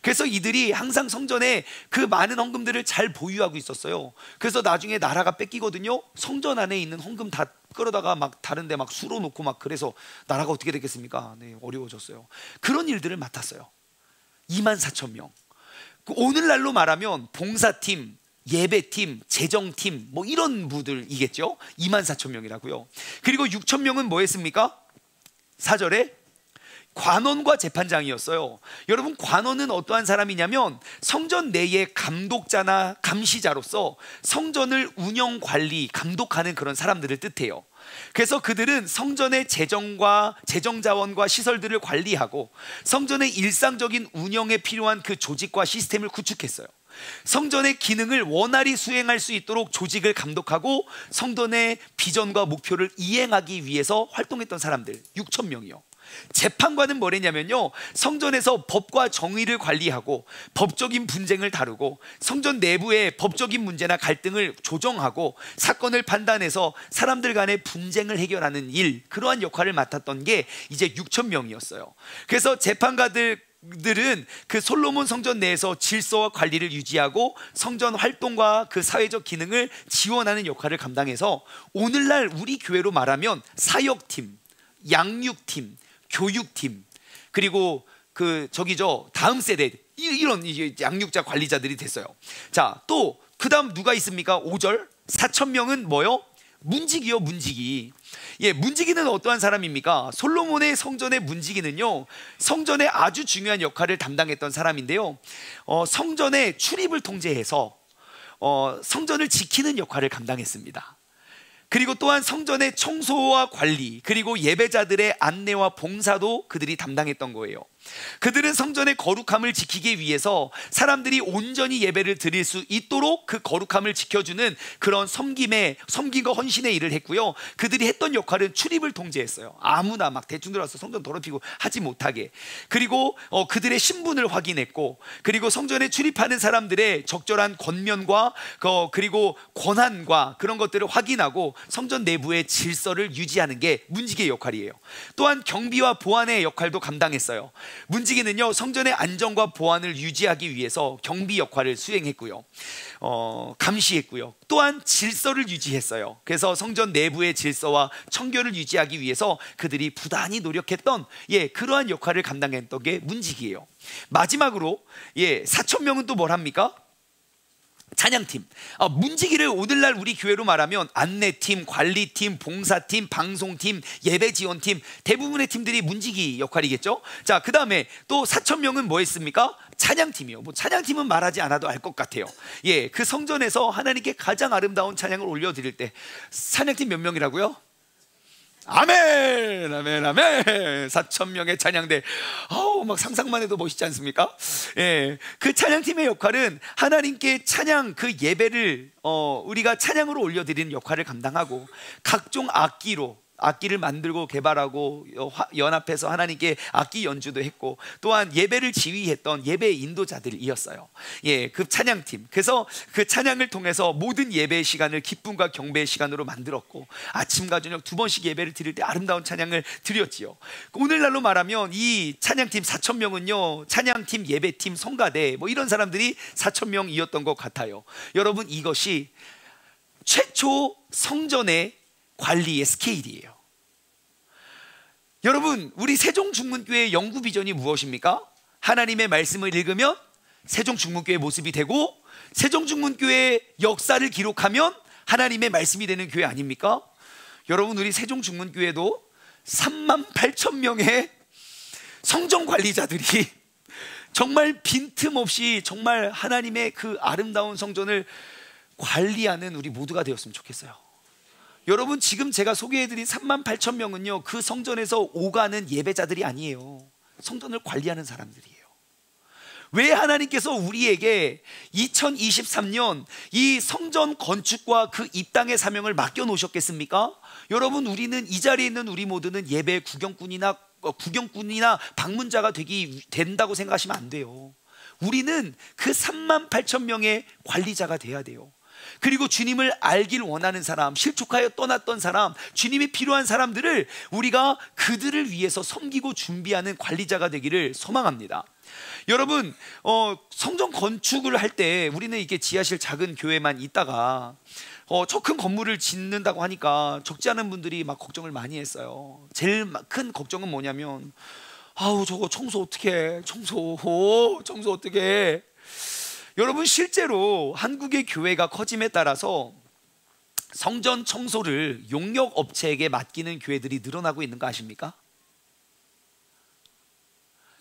그래서 이들이 항상 성전에 그 많은 헌금들을 잘 보유하고 있었어요. 그래서 나중에 나라가 뺏기거든요. 성전 안에 있는 헌금 다 끌어다가 막 다른데 막 수로 놓고 막, 그래서 나라가 어떻게 됐겠습니까? 네, 어려워졌어요. 그런 일들을 맡았어요. 24,000명. 오늘날로 말하면 봉사팀, 예배팀, 재정팀 뭐 이런 부들이겠죠. 24,000명이라고요. 그리고 6,000명은 뭐 했습니까? 4절에 관원과 재판장이었어요. 여러분, 관원은 어떠한 사람이냐면 성전 내의 감독자나 감시자로서 성전을 운영, 관리, 감독하는 그런 사람들을 뜻해요. 그래서 그들은 성전의 재정자원과 시설들을 관리하고 성전의 일상적인 운영에 필요한 그 조직과 시스템을 구축했어요. 성전의 기능을 원활히 수행할 수 있도록 조직을 감독하고 성전의 비전과 목표를 이행하기 위해서 활동했던 사람들 6,000명이요. 재판관은 뭐랬냐면요, 성전에서 법과 정의를 관리하고 법적인 분쟁을 다루고 성전 내부의 법적인 문제나 갈등을 조정하고 사건을 판단해서 사람들 간의 분쟁을 해결하는 일, 그러한 역할을 맡았던 게 이제 6,000명이었어요. 그래서 재판관들은 그 솔로몬 성전 내에서 질서와 관리를 유지하고 성전 활동과 그 사회적 기능을 지원하는 역할을 감당해서 오늘날 우리 교회로 말하면 사역팀, 양육팀, 교육팀, 그리고 다음 세대 이런 이제 양육자 관리자들이 됐어요. 자, 또 그 다음 누가 있습니까? 5절 4천 명은 뭐요? 문지기요, 문지기. 예, 문지기는 어떠한 사람입니까? 솔로몬의 성전의 문지기는요, 성전의 아주 중요한 역할을 담당했던 사람인데요, 성전의 출입을 통제해서 성전을 지키는 역할을 감당했습니다. 그리고 또한 성전의 청소와 관리, 그리고 예배자들의 안내와 봉사도 그들이 담당했던 거예요. 그들은 성전의 거룩함을 지키기 위해서 사람들이 온전히 예배를 드릴 수 있도록 그 거룩함을 지켜주는 그런 섬김과 헌신의 일을 했고요, 그들이 했던 역할은 출입을 통제했어요. 아무나 막 대충 들어와서 성전 더럽히고 하지 못하게. 그리고 그들의 신분을 확인했고, 그리고 성전에 출입하는 사람들의 적절한 권면과 그리고 권한과 그런 것들을 확인하고 성전 내부의 질서를 유지하는 게 문지기의 역할이에요. 또한 경비와 보안의 역할도 감당했어요. 문지기는요, 성전의 안정과 보안을 유지하기 위해서 경비 역할을 수행했고요, 감시했고요, 또한 질서를 유지했어요. 그래서 성전 내부의 질서와 청결을 유지하기 위해서 그들이 부단히 노력했던, 그러한 역할을 감당했던 게 문지기예요. 마지막으로 4천 명은 또 뭘 합니까? 찬양팀. 문지기를 오늘날 우리 교회로 말하면 안내팀, 관리팀, 봉사팀, 방송팀, 예배지원팀, 대부분의 팀들이 문지기 역할이겠죠. 자, 그 다음에 또 4천 명은 뭐 했습니까? 찬양팀이요. 뭐 찬양팀은 말하지 않아도 알 것 같아요. 그 성전에서 하나님께 가장 아름다운 찬양을 올려드릴 때 찬양팀 몇 명이라고요? 아멘, 아멘, 아멘. 4천 명의 찬양대. 막 상상만 해도 멋있지 않습니까? 그 찬양팀의 역할은 하나님께 찬양, 그 예배를 우리가 찬양으로 올려드리는 역할을 감당하고, 각종 악기를 만들고 개발하고 연합해서 하나님께 악기 연주도 했고, 또한 예배를 지휘했던 예배 인도자들이었어요. 그 찬양팀. 그래서 그 찬양을 통해서 모든 예배의 시간을 기쁨과 경배의 시간으로 만들었고, 아침과 저녁 2번씩 예배를 드릴 때 아름다운 찬양을 드렸지요. 오늘날로 말하면 이 찬양팀 4천 명은요, 찬양팀, 예배팀, 성가대 뭐 이런 사람들이 4천 명이었던 것 같아요. 여러분, 이것이 최초 성전의 관리의 스케일이에요. 여러분, 우리 세종중문교회의 영구 비전이 무엇입니까? 하나님의 말씀을 읽으면 세종중문교회의 모습이 되고, 세종중문교회의 역사를 기록하면 하나님의 말씀이 되는 교회 아닙니까? 여러분, 우리 세종중문교회도 38,000명의 성전 관리자들이 정말 빈틈없이 정말 하나님의 그 아름다운 성전을 관리하는 우리 모두가 되었으면 좋겠어요. 여러분, 지금 제가 소개해드린 38,000명은요, 그 성전에서 오가는 예배자들이 아니에요. 성전을 관리하는 사람들이에요. 왜 하나님께서 우리에게 2023년 이 성전 건축과 그 이 땅의 사명을 맡겨놓으셨겠습니까? 여러분, 우리는 이 자리에 있는 우리 모두는 예배 구경꾼이나 방문자가 된다고 생각하시면 안 돼요. 우리는 그 38,000명의 관리자가 돼야 돼요. 그리고 주님을 알길 원하는 사람, 실족하여 떠났던 사람, 주님이 필요한 사람들을 우리가 그들을 위해서 섬기고 준비하는 관리자가 되기를 소망합니다. 여러분, 성전 건축을 할 때 우리는 이게 지하실 작은 교회만 있다가 저 큰 건물을 짓는다고 하니까 적지 않은 분들이 막 걱정을 많이 했어요. 제일 큰 걱정은 뭐냐면, 저거 청소 어떻게 해? 청소 어떻게 해? 여러분, 실제로 한국의 교회가 커짐에 따라서 성전 청소를 용역 업체에게 맡기는 교회들이 늘어나고 있는 거 아십니까?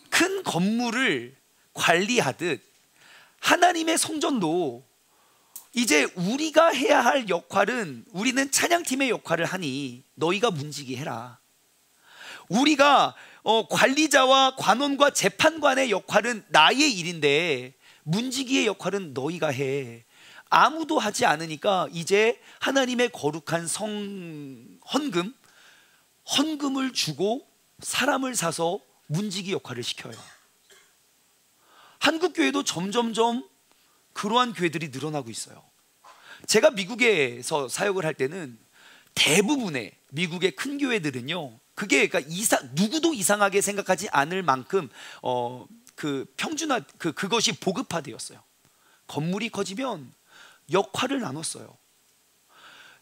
큰 건물을 관리하듯 하나님의 성전도 이제 우리가 해야 할 역할은, 우리는 찬양팀의 역할을 하니 너희가 문지기 해라. 우리가 관리자와 관원과 재판관의 역할은 나의 일인데 문지기의 역할은 너희가 해. 아무도 하지 않으니까 이제 하나님의 거룩한 헌금을 주고 사람을 사서 문지기 역할을 시켜요. 한국교회도 점점점 그러한 교회들이 늘어나고 있어요. 제가 미국에서 사역을 할 때는 대부분의 미국의 큰 교회들은요, 그게 그러니까 누구도 이상하게 생각하지 않을 만큼 그것이 보급화되었어요. 건물이 커지면 역할을 나눴어요.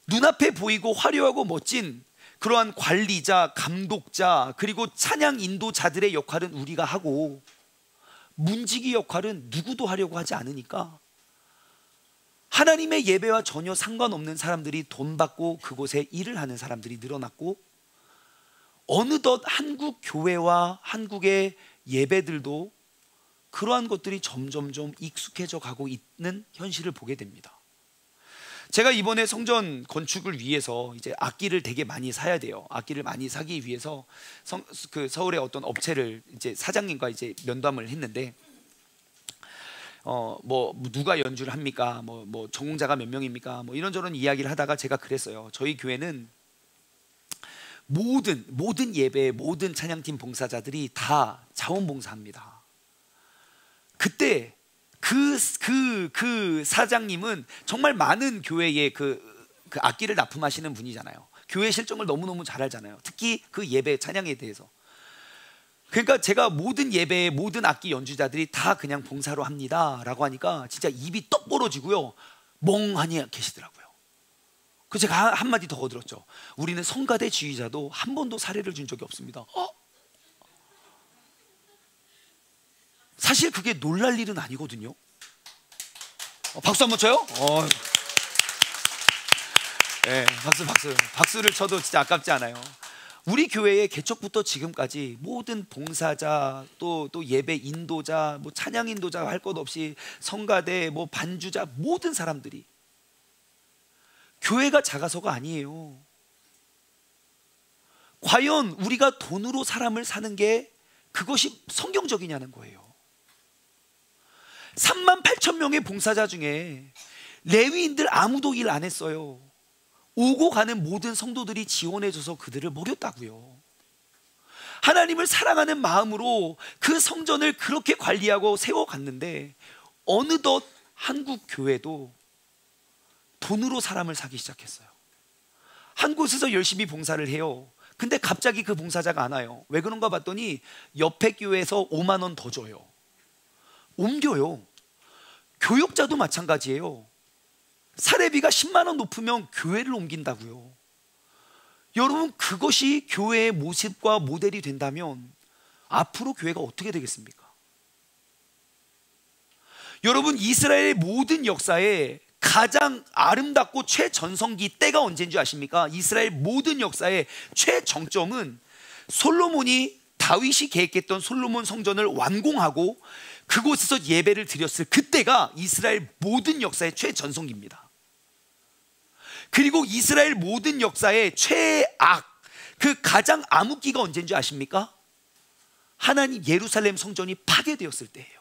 눈앞에 보이고 화려하고 멋진 그러한 관리자, 감독자, 그리고 찬양 인도자들의 역할은 우리가 하고, 문지기 역할은 누구도 하려고 하지 않으니까 하나님의 예배와 전혀 상관없는 사람들이 돈 받고 그곳에 일을 하는 사람들이 늘어났고, 어느덧 한국 교회와 한국의 예배들도 그러한 것들이 점점점 익숙해져 가고 있는 현실을 보게 됩니다. 제가 이번에 성전 건축을 위해서 이제 악기를 되게 많이 사야 돼요. 악기를 많이 사기 위해서 서울의 어떤 업체를 이제 사장님과 이제 면담을 했는데, 뭐 누가 연주를 합니까? 뭐 전공자가 몇 명입니까? 뭐 이런저런 이야기를 하다가 제가 그랬어요. 저희 교회는 모든 예배, 모든 찬양팀 봉사자들이 다 자원봉사합니다. 그때 그 사장님은 정말 많은 교회에 그 악기를 납품하시는 분이잖아요. 교회 실정을 너무너무 잘 알잖아요. 특히 그 예배 찬양에 대해서. 그러니까 제가 모든 예배에 모든 악기 연주자들이 다 그냥 봉사로 합니다 라고 하니까 진짜 입이 떡 벌어지고요, 멍하니 계시더라고요. 그래서 제가 한마디 더 거들었죠. 우리는 성가대 지휘자도 한 번도 사례를 준 적이 없습니다. 사실 그게 놀랄 일은 아니거든요. 박수 한번 쳐요? 네, 박수를 쳐도 진짜 아깝지 않아요. 우리 교회의 개척부터 지금까지 모든 봉사자, 또 예배 인도자, 뭐 찬양 인도자 할 것 없이 성가대, 뭐 반주자, 모든 사람들이 교회가 작아서가 아니에요. 과연 우리가 돈으로 사람을 사는 게 그것이 성경적이냐는 거예요. 38,000명의 봉사자 중에 레위인들 아무도 일 안 했어요. 오고 가는 모든 성도들이 지원해줘서 그들을 먹였다고요. 하나님을 사랑하는 마음으로 그 성전을 그렇게 관리하고 세워갔는데, 어느덧 한국 교회도 돈으로 사람을 사기 시작했어요. 한 곳에서 열심히 봉사를 해요. 근데 갑자기 그 봉사자가 안 와요. 왜 그런가 봤더니 옆에 교회에서 5만 원 더 줘요. 옮겨요. 교역자도 마찬가지예요. 사례비가 10만 원 높으면 교회를 옮긴다고요. 여러분, 그것이 교회의 모습과 모델이 된다면 앞으로 교회가 어떻게 되겠습니까? 여러분, 이스라엘의 모든 역사에 가장 아름답고 최전성기 때가 언제인 줄 아십니까? 이스라엘 모든 역사의 최정점은 솔로몬이, 다윗이 계획했던 솔로몬 성전을 완공하고 그곳에서 예배를 드렸을 그때가 이스라엘 모든 역사의 최전성기입니다. 그리고 이스라엘 모든 역사의 최악, 그 가장 암흑기가 언제인 줄 아십니까? 하나님 예루살렘 성전이 파괴되었을 때예요.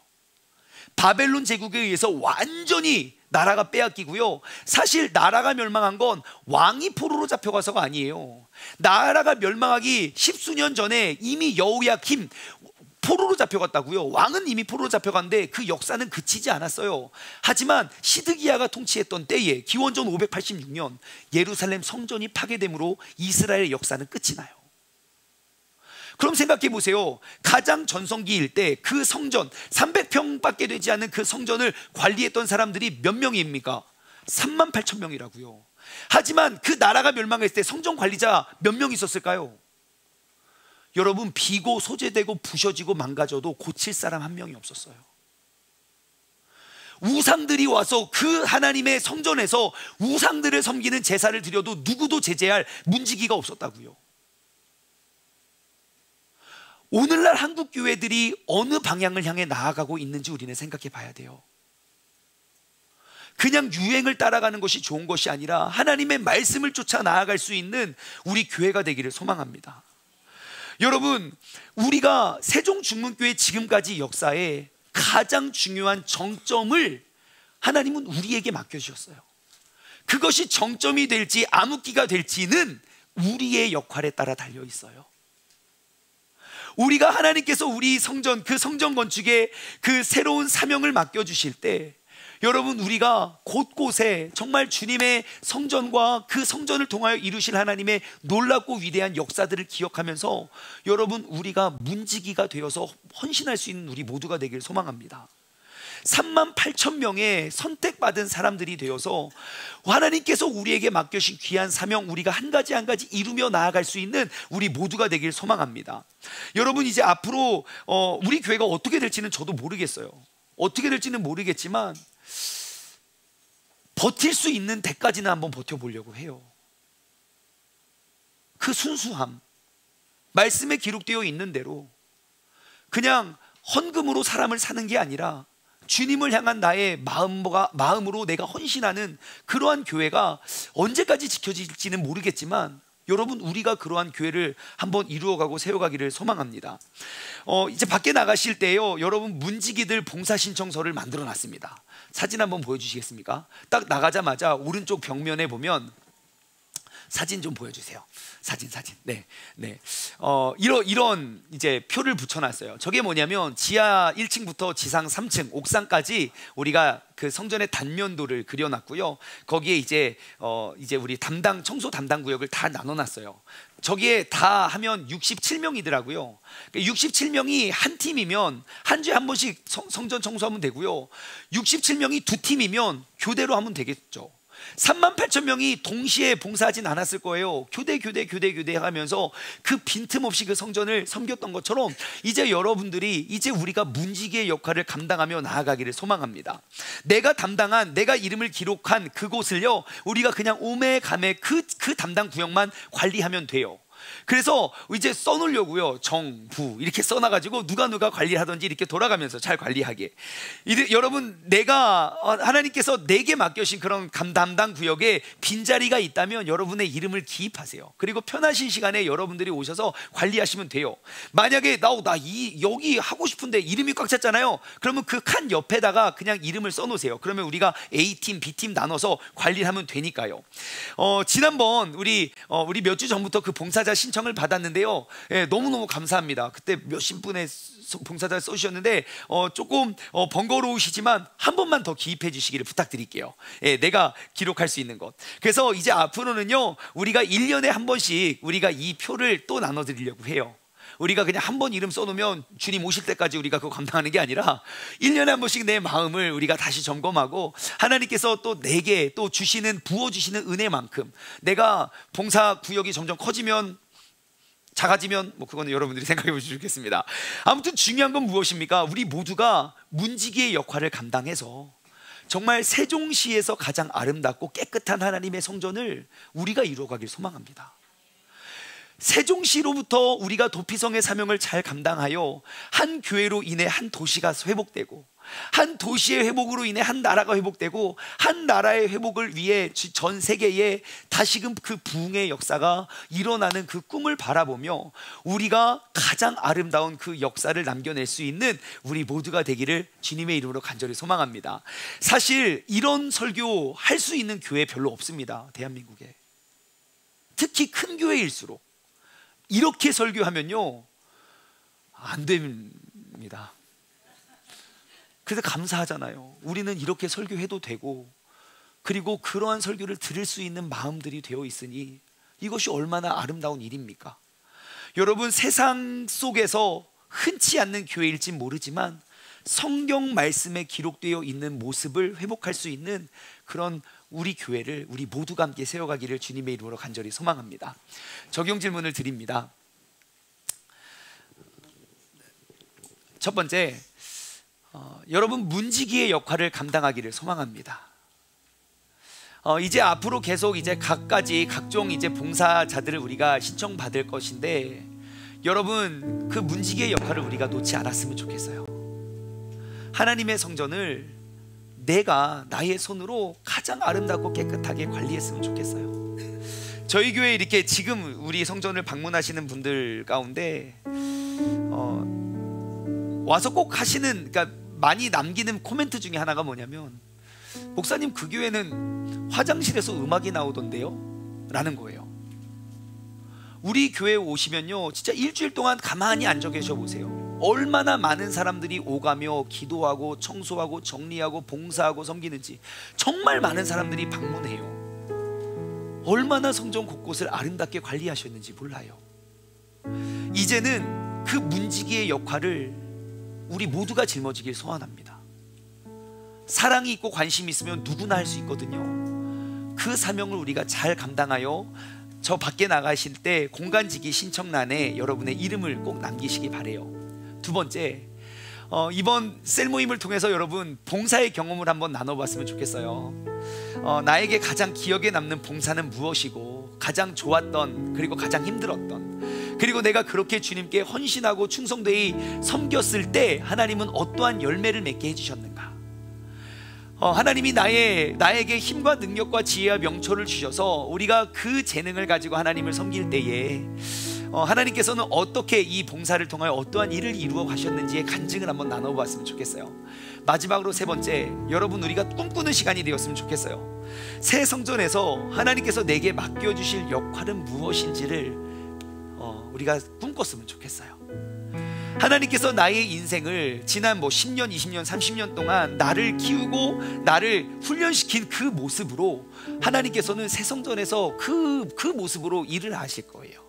바벨론 제국에 의해서 완전히 나라가 빼앗기고요, 사실 나라가 멸망한 건 왕이 포로로 잡혀가서가 아니에요. 나라가 멸망하기 십수년 전에 이미 여호야김 포로로 잡혀갔다고요. 왕은 이미 포로로 잡혀갔는데 그 역사는 그치지 않았어요. 하지만 시드기야가 통치했던 때에 기원전 586년 예루살렘 성전이 파괴됨으로 이스라엘의 역사는 끝이 나요. 그럼 생각해 보세요. 가장 전성기일 때 그 성전 300평밖에 되지 않는 그 성전을 관리했던 사람들이 몇 명입니까? 38,000명이라고요. 하지만 그 나라가 멸망했을 때 성전 관리자 몇 명 있었을까요? 여러분, 비고 소재되고 부셔지고 망가져도 고칠 사람 한 명이 없었어요. 우상들이 와서 그 하나님의 성전에서 우상들을 섬기는 제사를 드려도 누구도 제재할 문지기가 없었다고요. 오늘날 한국 교회들이 어느 방향을 향해 나아가고 있는지 우리는 생각해 봐야 돼요. 그냥 유행을 따라가는 것이 좋은 것이 아니라 하나님의 말씀을 쫓아 나아갈 수 있는 우리 교회가 되기를 소망합니다. 여러분, 우리가 세종중문교회 지금까지 역사에 가장 중요한 정점을 하나님은 우리에게 맡겨주셨어요. 그것이 정점이 될지 암흑기가 될지는 우리의 역할에 따라 달려 있어요. 우리가 하나님께서 우리 성전, 그 성전 건축에 그 새로운 사명을 맡겨주실 때, 여러분, 우리가 곳곳에 정말 주님의 성전과 그 성전을 통하여 이루실 하나님의 놀랍고 위대한 역사들을 기억하면서 여러분, 우리가 문지기가 되어서 헌신할 수 있는 우리 모두가 되길 소망합니다. 38,000명의 선택받은 사람들이 되어서 하나님께서 우리에게 맡겨신 귀한 사명, 우리가 한 가지 한 가지 이루며 나아갈 수 있는 우리 모두가 되길 소망합니다. 여러분, 이제 앞으로 우리 교회가 어떻게 될지는 저도 모르겠어요. 어떻게 될지는 모르겠지만 버틸 수 있는 데까지는 한번 버텨보려고 해요. 그 순수함, 말씀에 기록되어 있는 대로 그냥 헌금으로 사람을 사는 게 아니라 주님을 향한 나의 마음으로 내가 헌신하는 그러한 교회가 언제까지 지켜질지는 모르겠지만, 여러분, 우리가 그러한 교회를 한번 이루어가고 세워가기를 소망합니다. 이제 밖에 나가실 때요, 여러분, 문지기들 봉사신청서를 만들어 놨습니다. 사진 한번 보여주시겠습니까? 딱 나가자마자 오른쪽 벽면에 보면, 사진 좀 보여주세요. 사진. 네. 이런 이제 표를 붙여놨어요. 저게 뭐냐면 지하 1층부터 지상 3층 옥상까지 우리가 그 성전의 단면도를 그려놨고요. 거기에 이제 우리 청소 담당 구역을 다 나눠놨어요. 저기에 다 하면 67명이더라고요. 67명이 한 팀이면 한 주에 한 번씩 성전 청소하면 되고요. 67명이 두 팀이면 교대로 하면 되겠죠. 38,000명이 동시에 봉사하진 않았을 거예요. 교대 하면서 그 빈틈없이 그 성전을 섬겼던 것처럼 이제 여러분들이, 이제 우리가 문지기의 역할을 감당하며 나아가기를 소망합니다. 내가 이름을 기록한 그곳을요, 우리가 그냥 오매가매 그 담당 구역만 관리하면 돼요. 그래서 이제 써놓으려고요. 정부 이렇게 써놔가지고 누가 관리를 하든지 이렇게 돌아가면서 잘 관리하게. 여러분, 하나님께서 내게 맡겨신 그런 담당 구역에 빈자리가 있다면 여러분의 이름을 기입하세요. 그리고 편하신 시간에 여러분들이 오셔서 관리하시면 돼요. 만약에 여기 하고 싶은데 이름이 꽉 찼잖아요. 그러면 그 칸 옆에다가 그냥 이름을 써놓으세요. 그러면 우리가 A팀, B팀 나눠서 관리를 하면 되니까요. 지난번 우리 몇 주 전부터 그 봉사자 신청을 받았는데요. 너무너무 감사합니다. 그때 몇십 분의 봉사자를 써주셨는데 조금 번거로우시지만 한 번만 더 기입해 주시기를 부탁드릴게요. 내가 기록할 수 있는 것. 그래서 이제 앞으로는요, 우리가 1년에 한 번씩 우리가 이 표를 또 나눠드리려고 해요. 우리가 그냥 한 번 이름 써놓으면 주님 오실 때까지 우리가 그거 감당하는 게 아니라 1년에 한 번씩 내 마음을 우리가 다시 점검하고, 하나님께서 또 내게 또 부어주시는 은혜만큼, 내가 봉사 구역이 점점 커지면 작아지면 그거는 여러분들이 생각해 보시면 좋겠습니다. 아무튼 중요한 건 무엇입니까? 우리 모두가 문지기의 역할을 감당해서 정말 세종시에서 가장 아름답고 깨끗한 하나님의 성전을 우리가 이루어가길 소망합니다. 세종시로부터 우리가 도피성의 사명을 잘 감당하여 한 교회로 인해 한 도시가 회복되고, 한 도시의 회복으로 인해 한 나라가 회복되고, 한 나라의 회복을 위해 전 세계에 다시금 그 부흥의 역사가 일어나는 그 꿈을 바라보며 우리가 가장 아름다운 그 역사를 남겨낼 수 있는 우리 모두가 되기를 주님의 이름으로 간절히 소망합니다. 사실 이런 설교 할 수 있는 교회 별로 없습니다. 대한민국에. 특히 큰 교회일수록 이렇게 설교하면요 안 됩니다. 그래서 감사하잖아요. 우리는 이렇게 설교해도 되고, 그리고 그러한 설교를 들을 수 있는 마음들이 되어 있으니 이것이 얼마나 아름다운 일입니까? 여러분, 세상 속에서 흔치 않는 교회일진 모르지만 성경 말씀에 기록되어 있는 모습을 회복할 수 있는 그런 우리 교회를 우리 모두가 함께 세워가기를 주님의 이름으로 간절히 소망합니다. 적용 질문을 드립니다. 첫 번째, 여러분 문지기의 역할을 감당하기를 소망합니다. 이제 앞으로 계속 이제 각종 이제 봉사자들을 우리가 신청받을 것인데, 여러분 그 문지기의 역할을 우리가 놓지 않았으면 좋겠어요. 하나님의 성전을 내가 나의 손으로 가장 아름답고 깨끗하게 관리했으면 좋겠어요. 저희 교회 이렇게 지금 우리 성전을 방문하시는 분들 가운데 와서 꼭 하시는, 그러니까 많이 남기는 코멘트 중에 하나가 뭐냐면, 목사님 그 교회는 화장실에서 음악이 나오던데요? 라는 거예요. 우리 교회에 오시면요 진짜 일주일 동안 가만히 앉아 계셔 보세요. 얼마나 많은 사람들이 오가며 기도하고 청소하고 정리하고 봉사하고 섬기는지 정말 많은 사람들이 방문해요. 얼마나 성전 곳곳을 아름답게 관리하셨는지 몰라요. 이제는 그 문지기의 역할을 우리 모두가 짊어지길 소원합니다. 사랑이 있고 관심이 있으면 누구나 할 수 있거든요. 그 사명을 우리가 잘 감당하여 저 밖에 나가실 때 공간지기 신청란에 여러분의 이름을 꼭 남기시기 바래요. 두 번째, 이번 셀 모임을 통해서 여러분 봉사의 경험을 한번 나눠봤으면 좋겠어요. 나에게 가장 기억에 남는 봉사는 무엇이고 가장 좋았던, 그리고 가장 힘들었던, 그리고 내가 그렇게 주님께 헌신하고 충성되이 섬겼을 때 하나님은 어떠한 열매를 맺게 해주셨는가? 하나님이 나에게 힘과 능력과 지혜와 명철을 주셔서 우리가 그 재능을 가지고 하나님을 섬길 때에 하나님께서는 어떻게 이 봉사를 통하여 어떠한 일을 이루어 가셨는지의 간증을 한번 나눠봤으면 좋겠어요. 마지막으로 세 번째, 여러분 우리가 꿈꾸는 시간이 되었으면 좋겠어요. 새 성전에서 하나님께서 내게 맡겨주실 역할은 무엇인지를 우리가 꿈꿨으면 좋겠어요. 하나님께서 나의 인생을 지난 10년, 20년, 30년 동안 나를 키우고 나를 훈련시킨 그 모습으로 하나님께서는 새 성전에서 그 모습으로 일을 하실 거예요.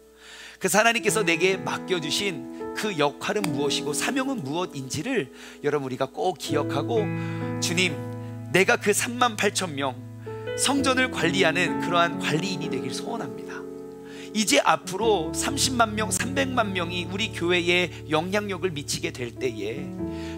그래서 하나님께서 내게 맡겨주신 그 역할은 무엇이고 사명은 무엇인지를 여러분 우리가 꼭 기억하고, 주님, 내가 그 38,000명 성전을 관리하는 그러한 관리인이 되길 소원합니다. 이제 앞으로 30만 명, 300만 명이 우리 교회에 영향력을 미치게 될 때에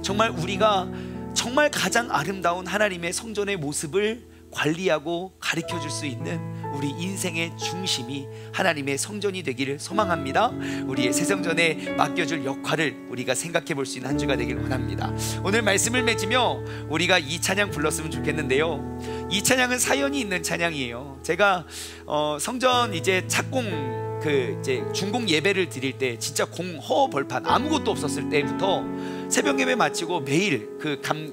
정말 우리가 정말 가장 아름다운 하나님의 성전의 모습을 관리하고 가르쳐 줄 수 있는 우리 인생의 중심이 하나님의 성전이 되기를 소망합니다. 우리의 새 성전에 맡겨줄 역할을 우리가 생각해 볼 수 있는 한 주가 되길 원합니다. 오늘 말씀을 맺으며 우리가 이 찬양 불렀으면 좋겠는데요, 이 찬양은 사연이 있는 찬양이에요. 제가 성전 이제 착공 이제 중공 예배를 드릴 때 진짜 허 벌판 아무것도 없었을 때부터 새벽 예배 마치고 매일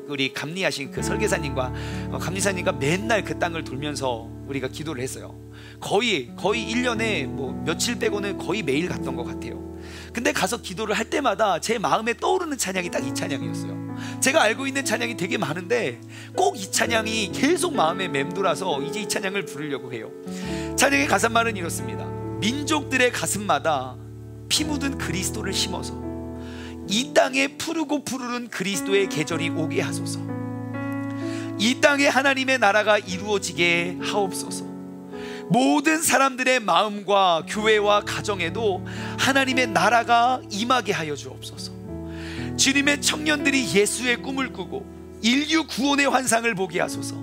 우리 감리하신 그 설계사님과 감리사님과 맨날 그 땅을 돌면서 우리가 기도를 했어요. 거의 1년에 며칠 빼고는 거의 매일 갔던 것 같아요. 근데 가서 기도를 할 때마다 제 마음에 떠오르는 찬양이 딱 이 찬양이었어요. 제가 알고 있는 찬양이 되게 많은데 꼭 이 찬양이 계속 마음에 맴돌아서 이제 이 찬양을 부르려고 해요. 찬양의 가사말은 이렇습니다. 민족들의 가슴마다 피 묻은 그리스도를 심어서 이 땅에 푸르고 푸르른 그리스도의 계절이 오게 하소서. 이 땅에 하나님의 나라가 이루어지게 하옵소서. 모든 사람들의 마음과 교회와 가정에도 하나님의 나라가 임하게 하여 주옵소서. 주님의 청년들이 예수의 꿈을 꾸고 인류 구원의 환상을 보게 하소서.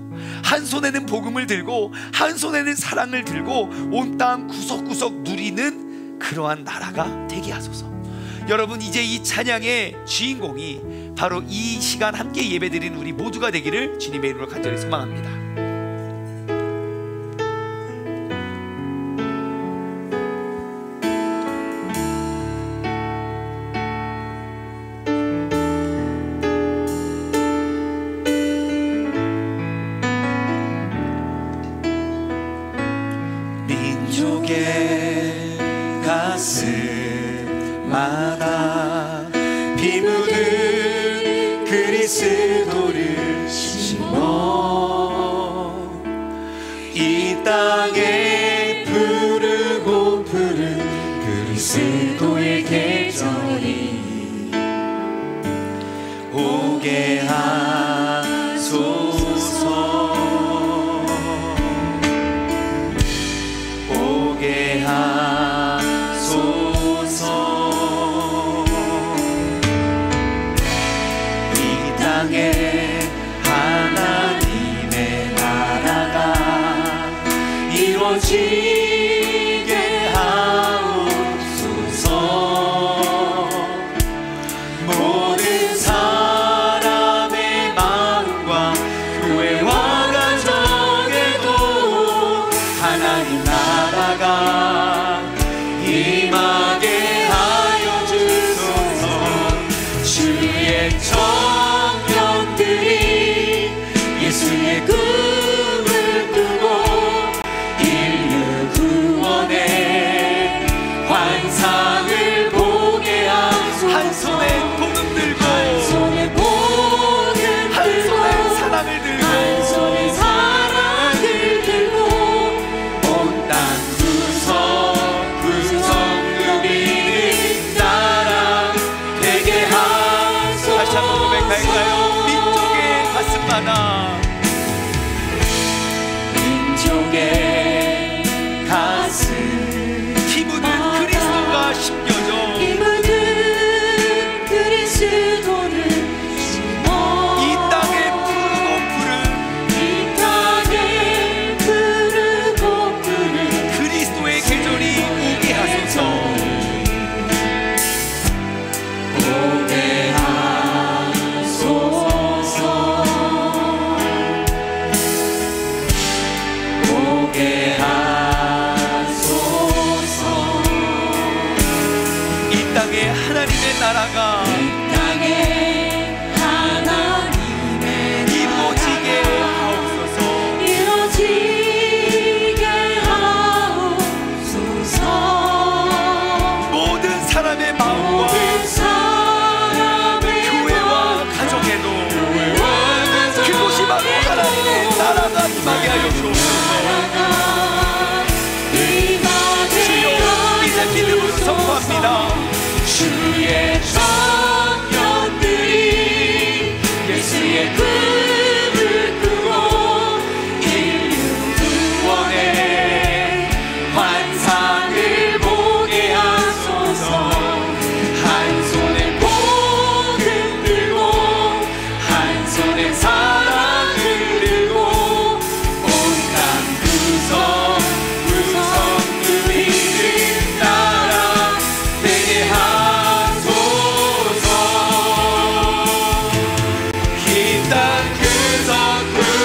한 손에는 복음을 들고 한 손에는 사랑을 들고 온 땅 구석구석 누리는 그러한 나라가 되게 하소서. 여러분, 이제 이 찬양의 주인공이 바로 이 시간 함께 예배드리는 우리 모두가 되기를 주님의 이름으로 간절히 소망합니다. 민족의 가슴마다 피 묻은 그리스도를 심어 이 땅에 푸르고 푸른 그리스도의 계절이 오게 하소서. 오게 하소서. 이 땅에 하나님의 나라가 이루어지게 하옵소서. 모든 사람의 마음과 교회와 가정에도 하나님 나라가 임하게 하여 주소서. 주의 청년들이 예수의 꿈을 꾸고 인류 구원의 환상을 보게 하소서. 한 손에 복음 들고 한 손에 복음 한 들고 손에 사랑을 들고 한 손에 사랑을 들고 온 땅 구석구석 누리는 나라 되게 하소서. 다시 한번 고백할까요? 민족의 가슴마다 민족의 가슴 피 묻은 그리스도가 심겨져 피 묻은 그리스도를 심어 이 땅에 푸르고 푸른 이 땅에 나라가 임하게 하여 주옵소서. 주여 이제 믿음으로 선포합니다. 주의 청년들이 예수의 꿈을 꾸고 인류 구원의 환상을 보게 하소서. 한 손에 복음 들고 한 손에 사랑을 들고 온 땅 구석 누리는 나라 되게 하소서. 이 땅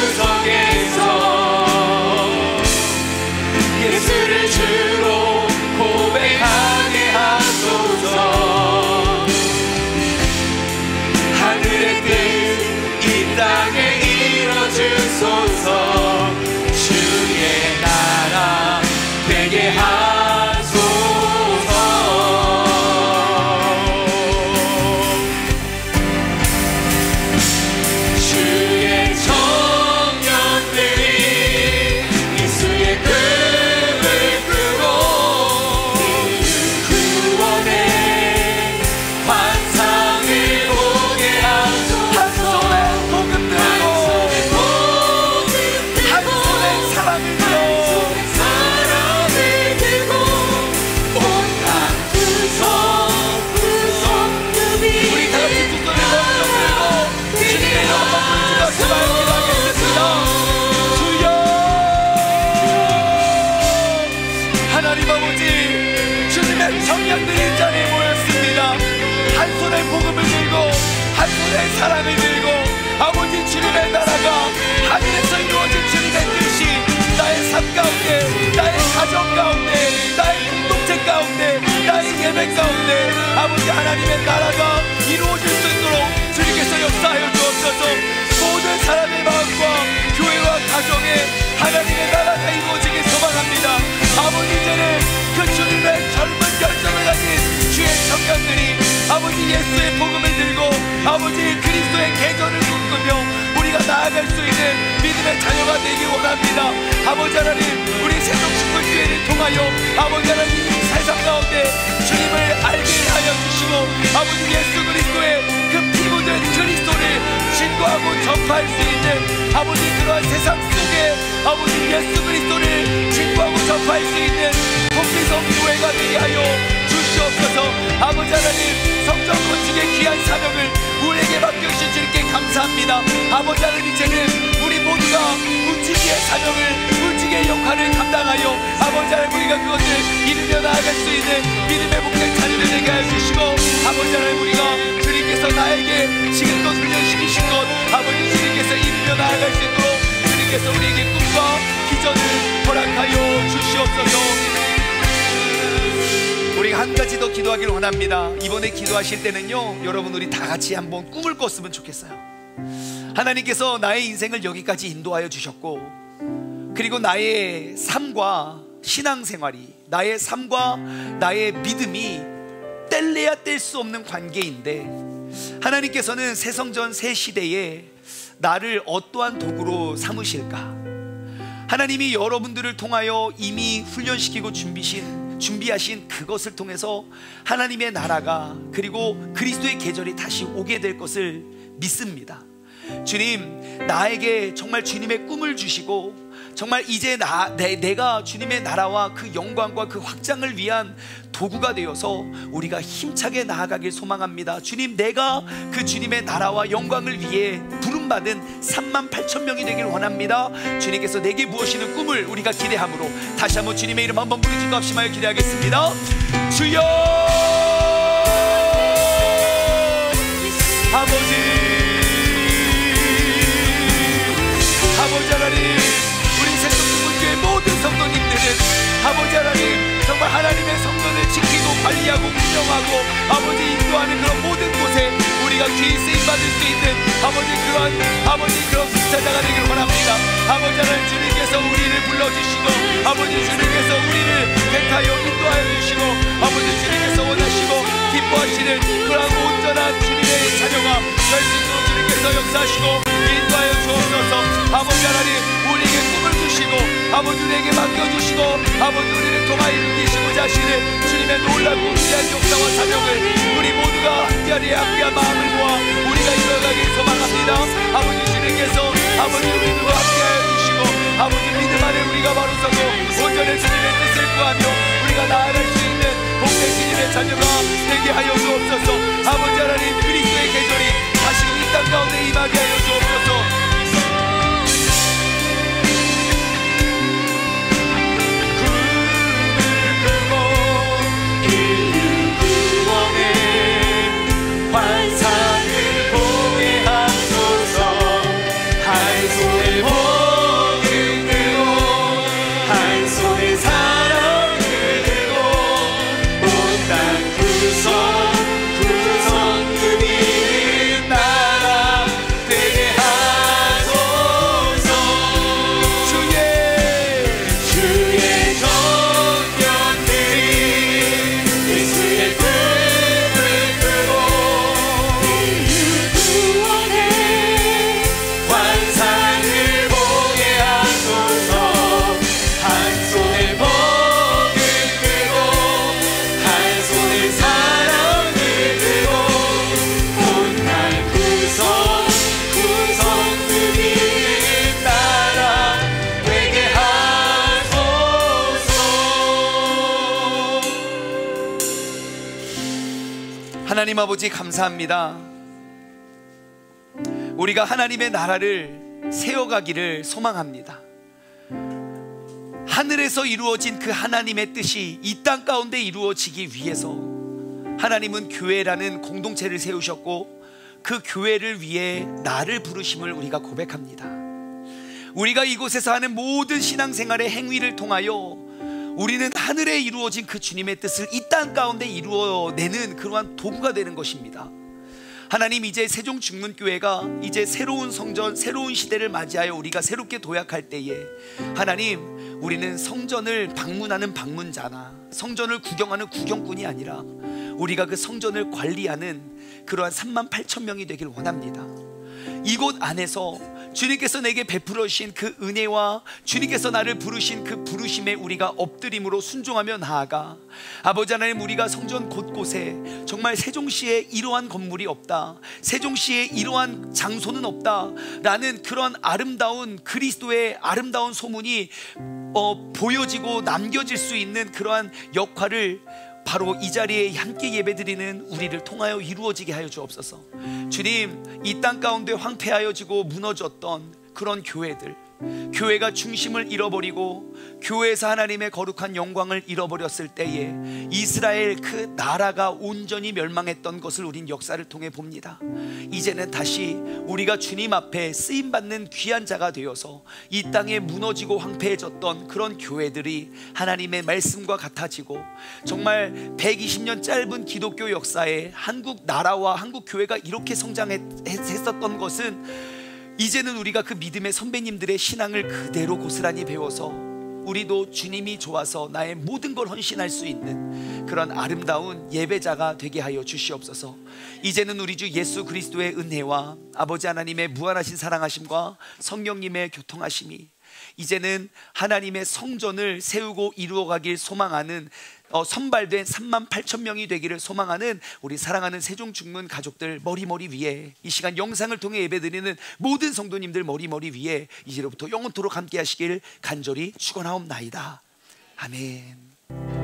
구석구석에서 예수를 주로 고백하게 하소서. 하늘의 뜻 이 땅에 이뤄주소서. 주의 나라 되게 하소서. 주의 청년들이 예수의 꿈을 꾸고 인류 구원의 환상을 보게 하소서. 한 손에 복음 들고 한 손에 사랑을 들고 사랑을 들고 온 땅 구석구석 우리 다 같이 두 손에 복음 들고 주님의 이름으로 부르짖어 기도하겠습니다. 주여 하나님 아버지, 주님의 청년들이 이 자리에 모였습니다. 한 손에 복음을 들고 한 손에 사랑을 들고 아버지, 주님의 나라가 하늘에서 이루어진 주님의 뜻이 나의 삶 가운데, 나의 가정 가운데, 나의 공동체 가운데, 나의 예배 가운데 아버지 하나님의 나라가 이루어질 수 있도록 주님께서 역사하여 주옵소서. 모든 사람의 마음과 교회와 가정에 하나님의 나라가 이루어지길 소망합니다. 아버지, 이제는 그 주님의 젊은 결정을 가진 주의 청년들이 아버지 예수의 복음을 들고 아버지 그리스도의 계절을 꿈꾸며 우리가 나아갈 수 있는 믿음의 자녀가 되길 원합니다. 아버지 하나님, 우리 새동식물교회를 통하여 아버지 하나님 이 세상 가운데 주님을 알게 하여 주시고 아버지 예수 그리스도의 그 피 묻은 그리스도를 신고하고 전파할 수 있는 아버지 그러한 세상 속에 아버지 예수 그리스도를 신고하고 전파할 수 있는 독비성 교회가 되게 하여 주시옵소서. 아버지 하나님, 성전 건축의 귀한 사명을 우리에게 맡겨주신 주님께 감사합니다. 아버지 하나님, 이제는 우리 모두가 움직이의 사명을, 움직이의 역할을 감당하여 아버지 하나님 우리가 그것을 이루며 나아갈 수 있는 믿음의 목적 자녀를 되게 하여 주시고 아버지 하나님, 우리가 주님께서 나에게 지금껏 훈련시키신 것 아버지 주님께서 이루며 나아갈 수 있도록 주님께서 우리에게 꿈과 비전을 허락하여 주시옵소서. 우리 한 가지 더 기도하기를 원합니다. 이번에 기도하실 때는요, 여러분 우리 다 같이 한번 꿈을 꿨으면 좋겠어요. 하나님께서 나의 인생을 여기까지 인도하여 주셨고 그리고 나의 삶과 신앙생활이, 나의 삶과 나의 믿음이 뗄래야 뗄 수 없는 관계인데 하나님께서는 새 성전 새 시대에 나를 어떠한 도구로 삼으실까? 하나님이 여러분들을 통하여 이미 훈련시키고 준비하신 그것을 통해서 하나님의 나라가 그리고 그리스도의 계절이 다시 오게 될 것을 믿습니다. 주님, 나에게 정말 주님의 꿈을 주시고 정말 이제 내가 주님의 나라와 그 영광과 그 확장을 위한 도구가 되어서 우리가 힘차게 나아가길 소망합니다. 주님, 내가 그 주님의 나라와 영광을 위해 부름받은 38,000명이 되길 원합니다. 주님께서 내게 부으시는 꿈을 우리가 기대함으로 다시 한번 주님의 이름 한번 부르짖고 합심하여 기대하겠습니다. 주여, 아버지 하나님, 우리 새동식물교회 모든 성도님들은 아버지 하나님 정말 하나님의 성전을 지키고 관리하고 운영하고 아버지 인도하는 그런 모든 곳에 우리가 귀히 쓰임받을 수 있는 아버지 그런 분사자가 되기를 원합니다. 아버지 하나님, 주님께서 우리를 불러주시고 아버지 주님께서 우리를 택하여 인도하여 주시고 아버지 주님께서 원하시고 기뻐하시는 그런 온전한 주님의 자녀가 될 수 있도록 주님께서 역사하시고 인도하여 주옵소서. 아버지 하나님, 우리에게 꿈을 주시고 아버지 우리에게 맡겨주시고 아버지 우리를 통하여 일으키시고자 하시는 주님의 놀랍고 위대한 역사와 사명을 우리 모두가 함께한 마음을 모아 우리가 이뤄가길 소망합니다. 아버지 주님께서 아버지 우리들과 함께하여 주시고 아버지 믿음 안에 우리가 바로 서고 온전히 주님의 뜻을 구하며 우리가 나아갈 수 있는 복된 주님의 자녀가 되게 하여 주옵소서. 아버지 하나님, 그리스도의 계절이 다시금 이 땅 가운데 임하게 하여 주옵소서. 환상을 보게 하소서. 한 손에 복을 들고 한 손에 사랑을 들고 온 땅 구성 누리는 나라 되게 하소서. 주의 정령들이 예수의 꿈을 끄고 환상을 보게 하소서. 한 손에 복을 들고 한 손에 사랑을 들고 온 땅 구성 누리는 나라 되게 하소서. 하나님 아버지 감사합니다. 우리가 하나님의 나라를 세워가기를 소망합니다. 하늘에서 이루어진 그 하나님의 뜻이 이 땅 가운데 이루어지기 위해서 하나님은 교회라는 공동체를 세우셨고 그 교회를 위해 나를 부르심을 우리가 고백합니다. 우리가 이곳에서 하는 모든 신앙생활의 행위를 통하여 우리는 하늘에 이루어진 그 주님의 뜻을 이 땅 가운데 이루어내는 그러한 도구가 되는 것입니다. 하나님, 이제 세종중문교회가 이제 새로운 성전, 새로운 시대를 맞이하여 우리가 새롭게 도약할 때에 하나님, 우리는 성전을 방문하는 방문자나 성전을 구경하는 구경꾼이 아니라 우리가 그 성전을 관리하는 그러한 38,000명이 되길 원합니다. 이곳 안에서 주님께서 내게 베풀어 주신 그 은혜와 주님께서 나를 부르신 그 부르심에 우리가 엎드림으로 순종하며 나아가 아버지 하나님, 우리가 성전 곳곳에 정말 세종시에 이러한 건물이 없다, 세종시에 이러한 장소는 없다 라는 그런 아름다운 그리스도의 아름다운 소문이 보여지고 남겨질 수 있는 그러한 역할을 바로 이 자리에 함께 예배드리는 우리를 통하여 이루어지게 하여 주옵소서. 주님, 이 땅 가운데 황폐하여지고 무너졌던 그런 교회들, 교회가 중심을 잃어버리고 교회에서 하나님의 거룩한 영광을 잃어버렸을 때에 이스라엘 그 나라가 온전히 멸망했던 것을 우린 역사를 통해 봅니다. 이제는 다시 우리가 주님 앞에 쓰임받는 귀한 자가 되어서 이 땅에 무너지고 황폐해졌던 그런 교회들이 하나님의 말씀과 같아지고 정말 120년 짧은 기독교 역사에 한국 나라와 한국 교회가 이렇게 성장했었던 것은 이제는 우리가 그 믿음의 선배님들의 신앙을 그대로 고스란히 배워서 우리도 주님이 좋아서 나의 모든 걸 헌신할 수 있는 그런 아름다운 예배자가 되게 하여 주시옵소서. 이제는 우리 주 예수 그리스도의 은혜와 아버지 하나님의 무한하신 사랑하심과 성령님의 교통하심이 이제는 하나님의 성전을 세우고 이루어가길 소망하는 선발된 38,000명이 되기를 소망하는 우리 사랑하는 세종중문 가족들 머리머리 위에, 이 시간 영상을 통해 예배드리는 모든 성도님들 머리머리 위에 이제로부터 영원토록 함께 하시길 간절히 축원하옵나이다. 아멘.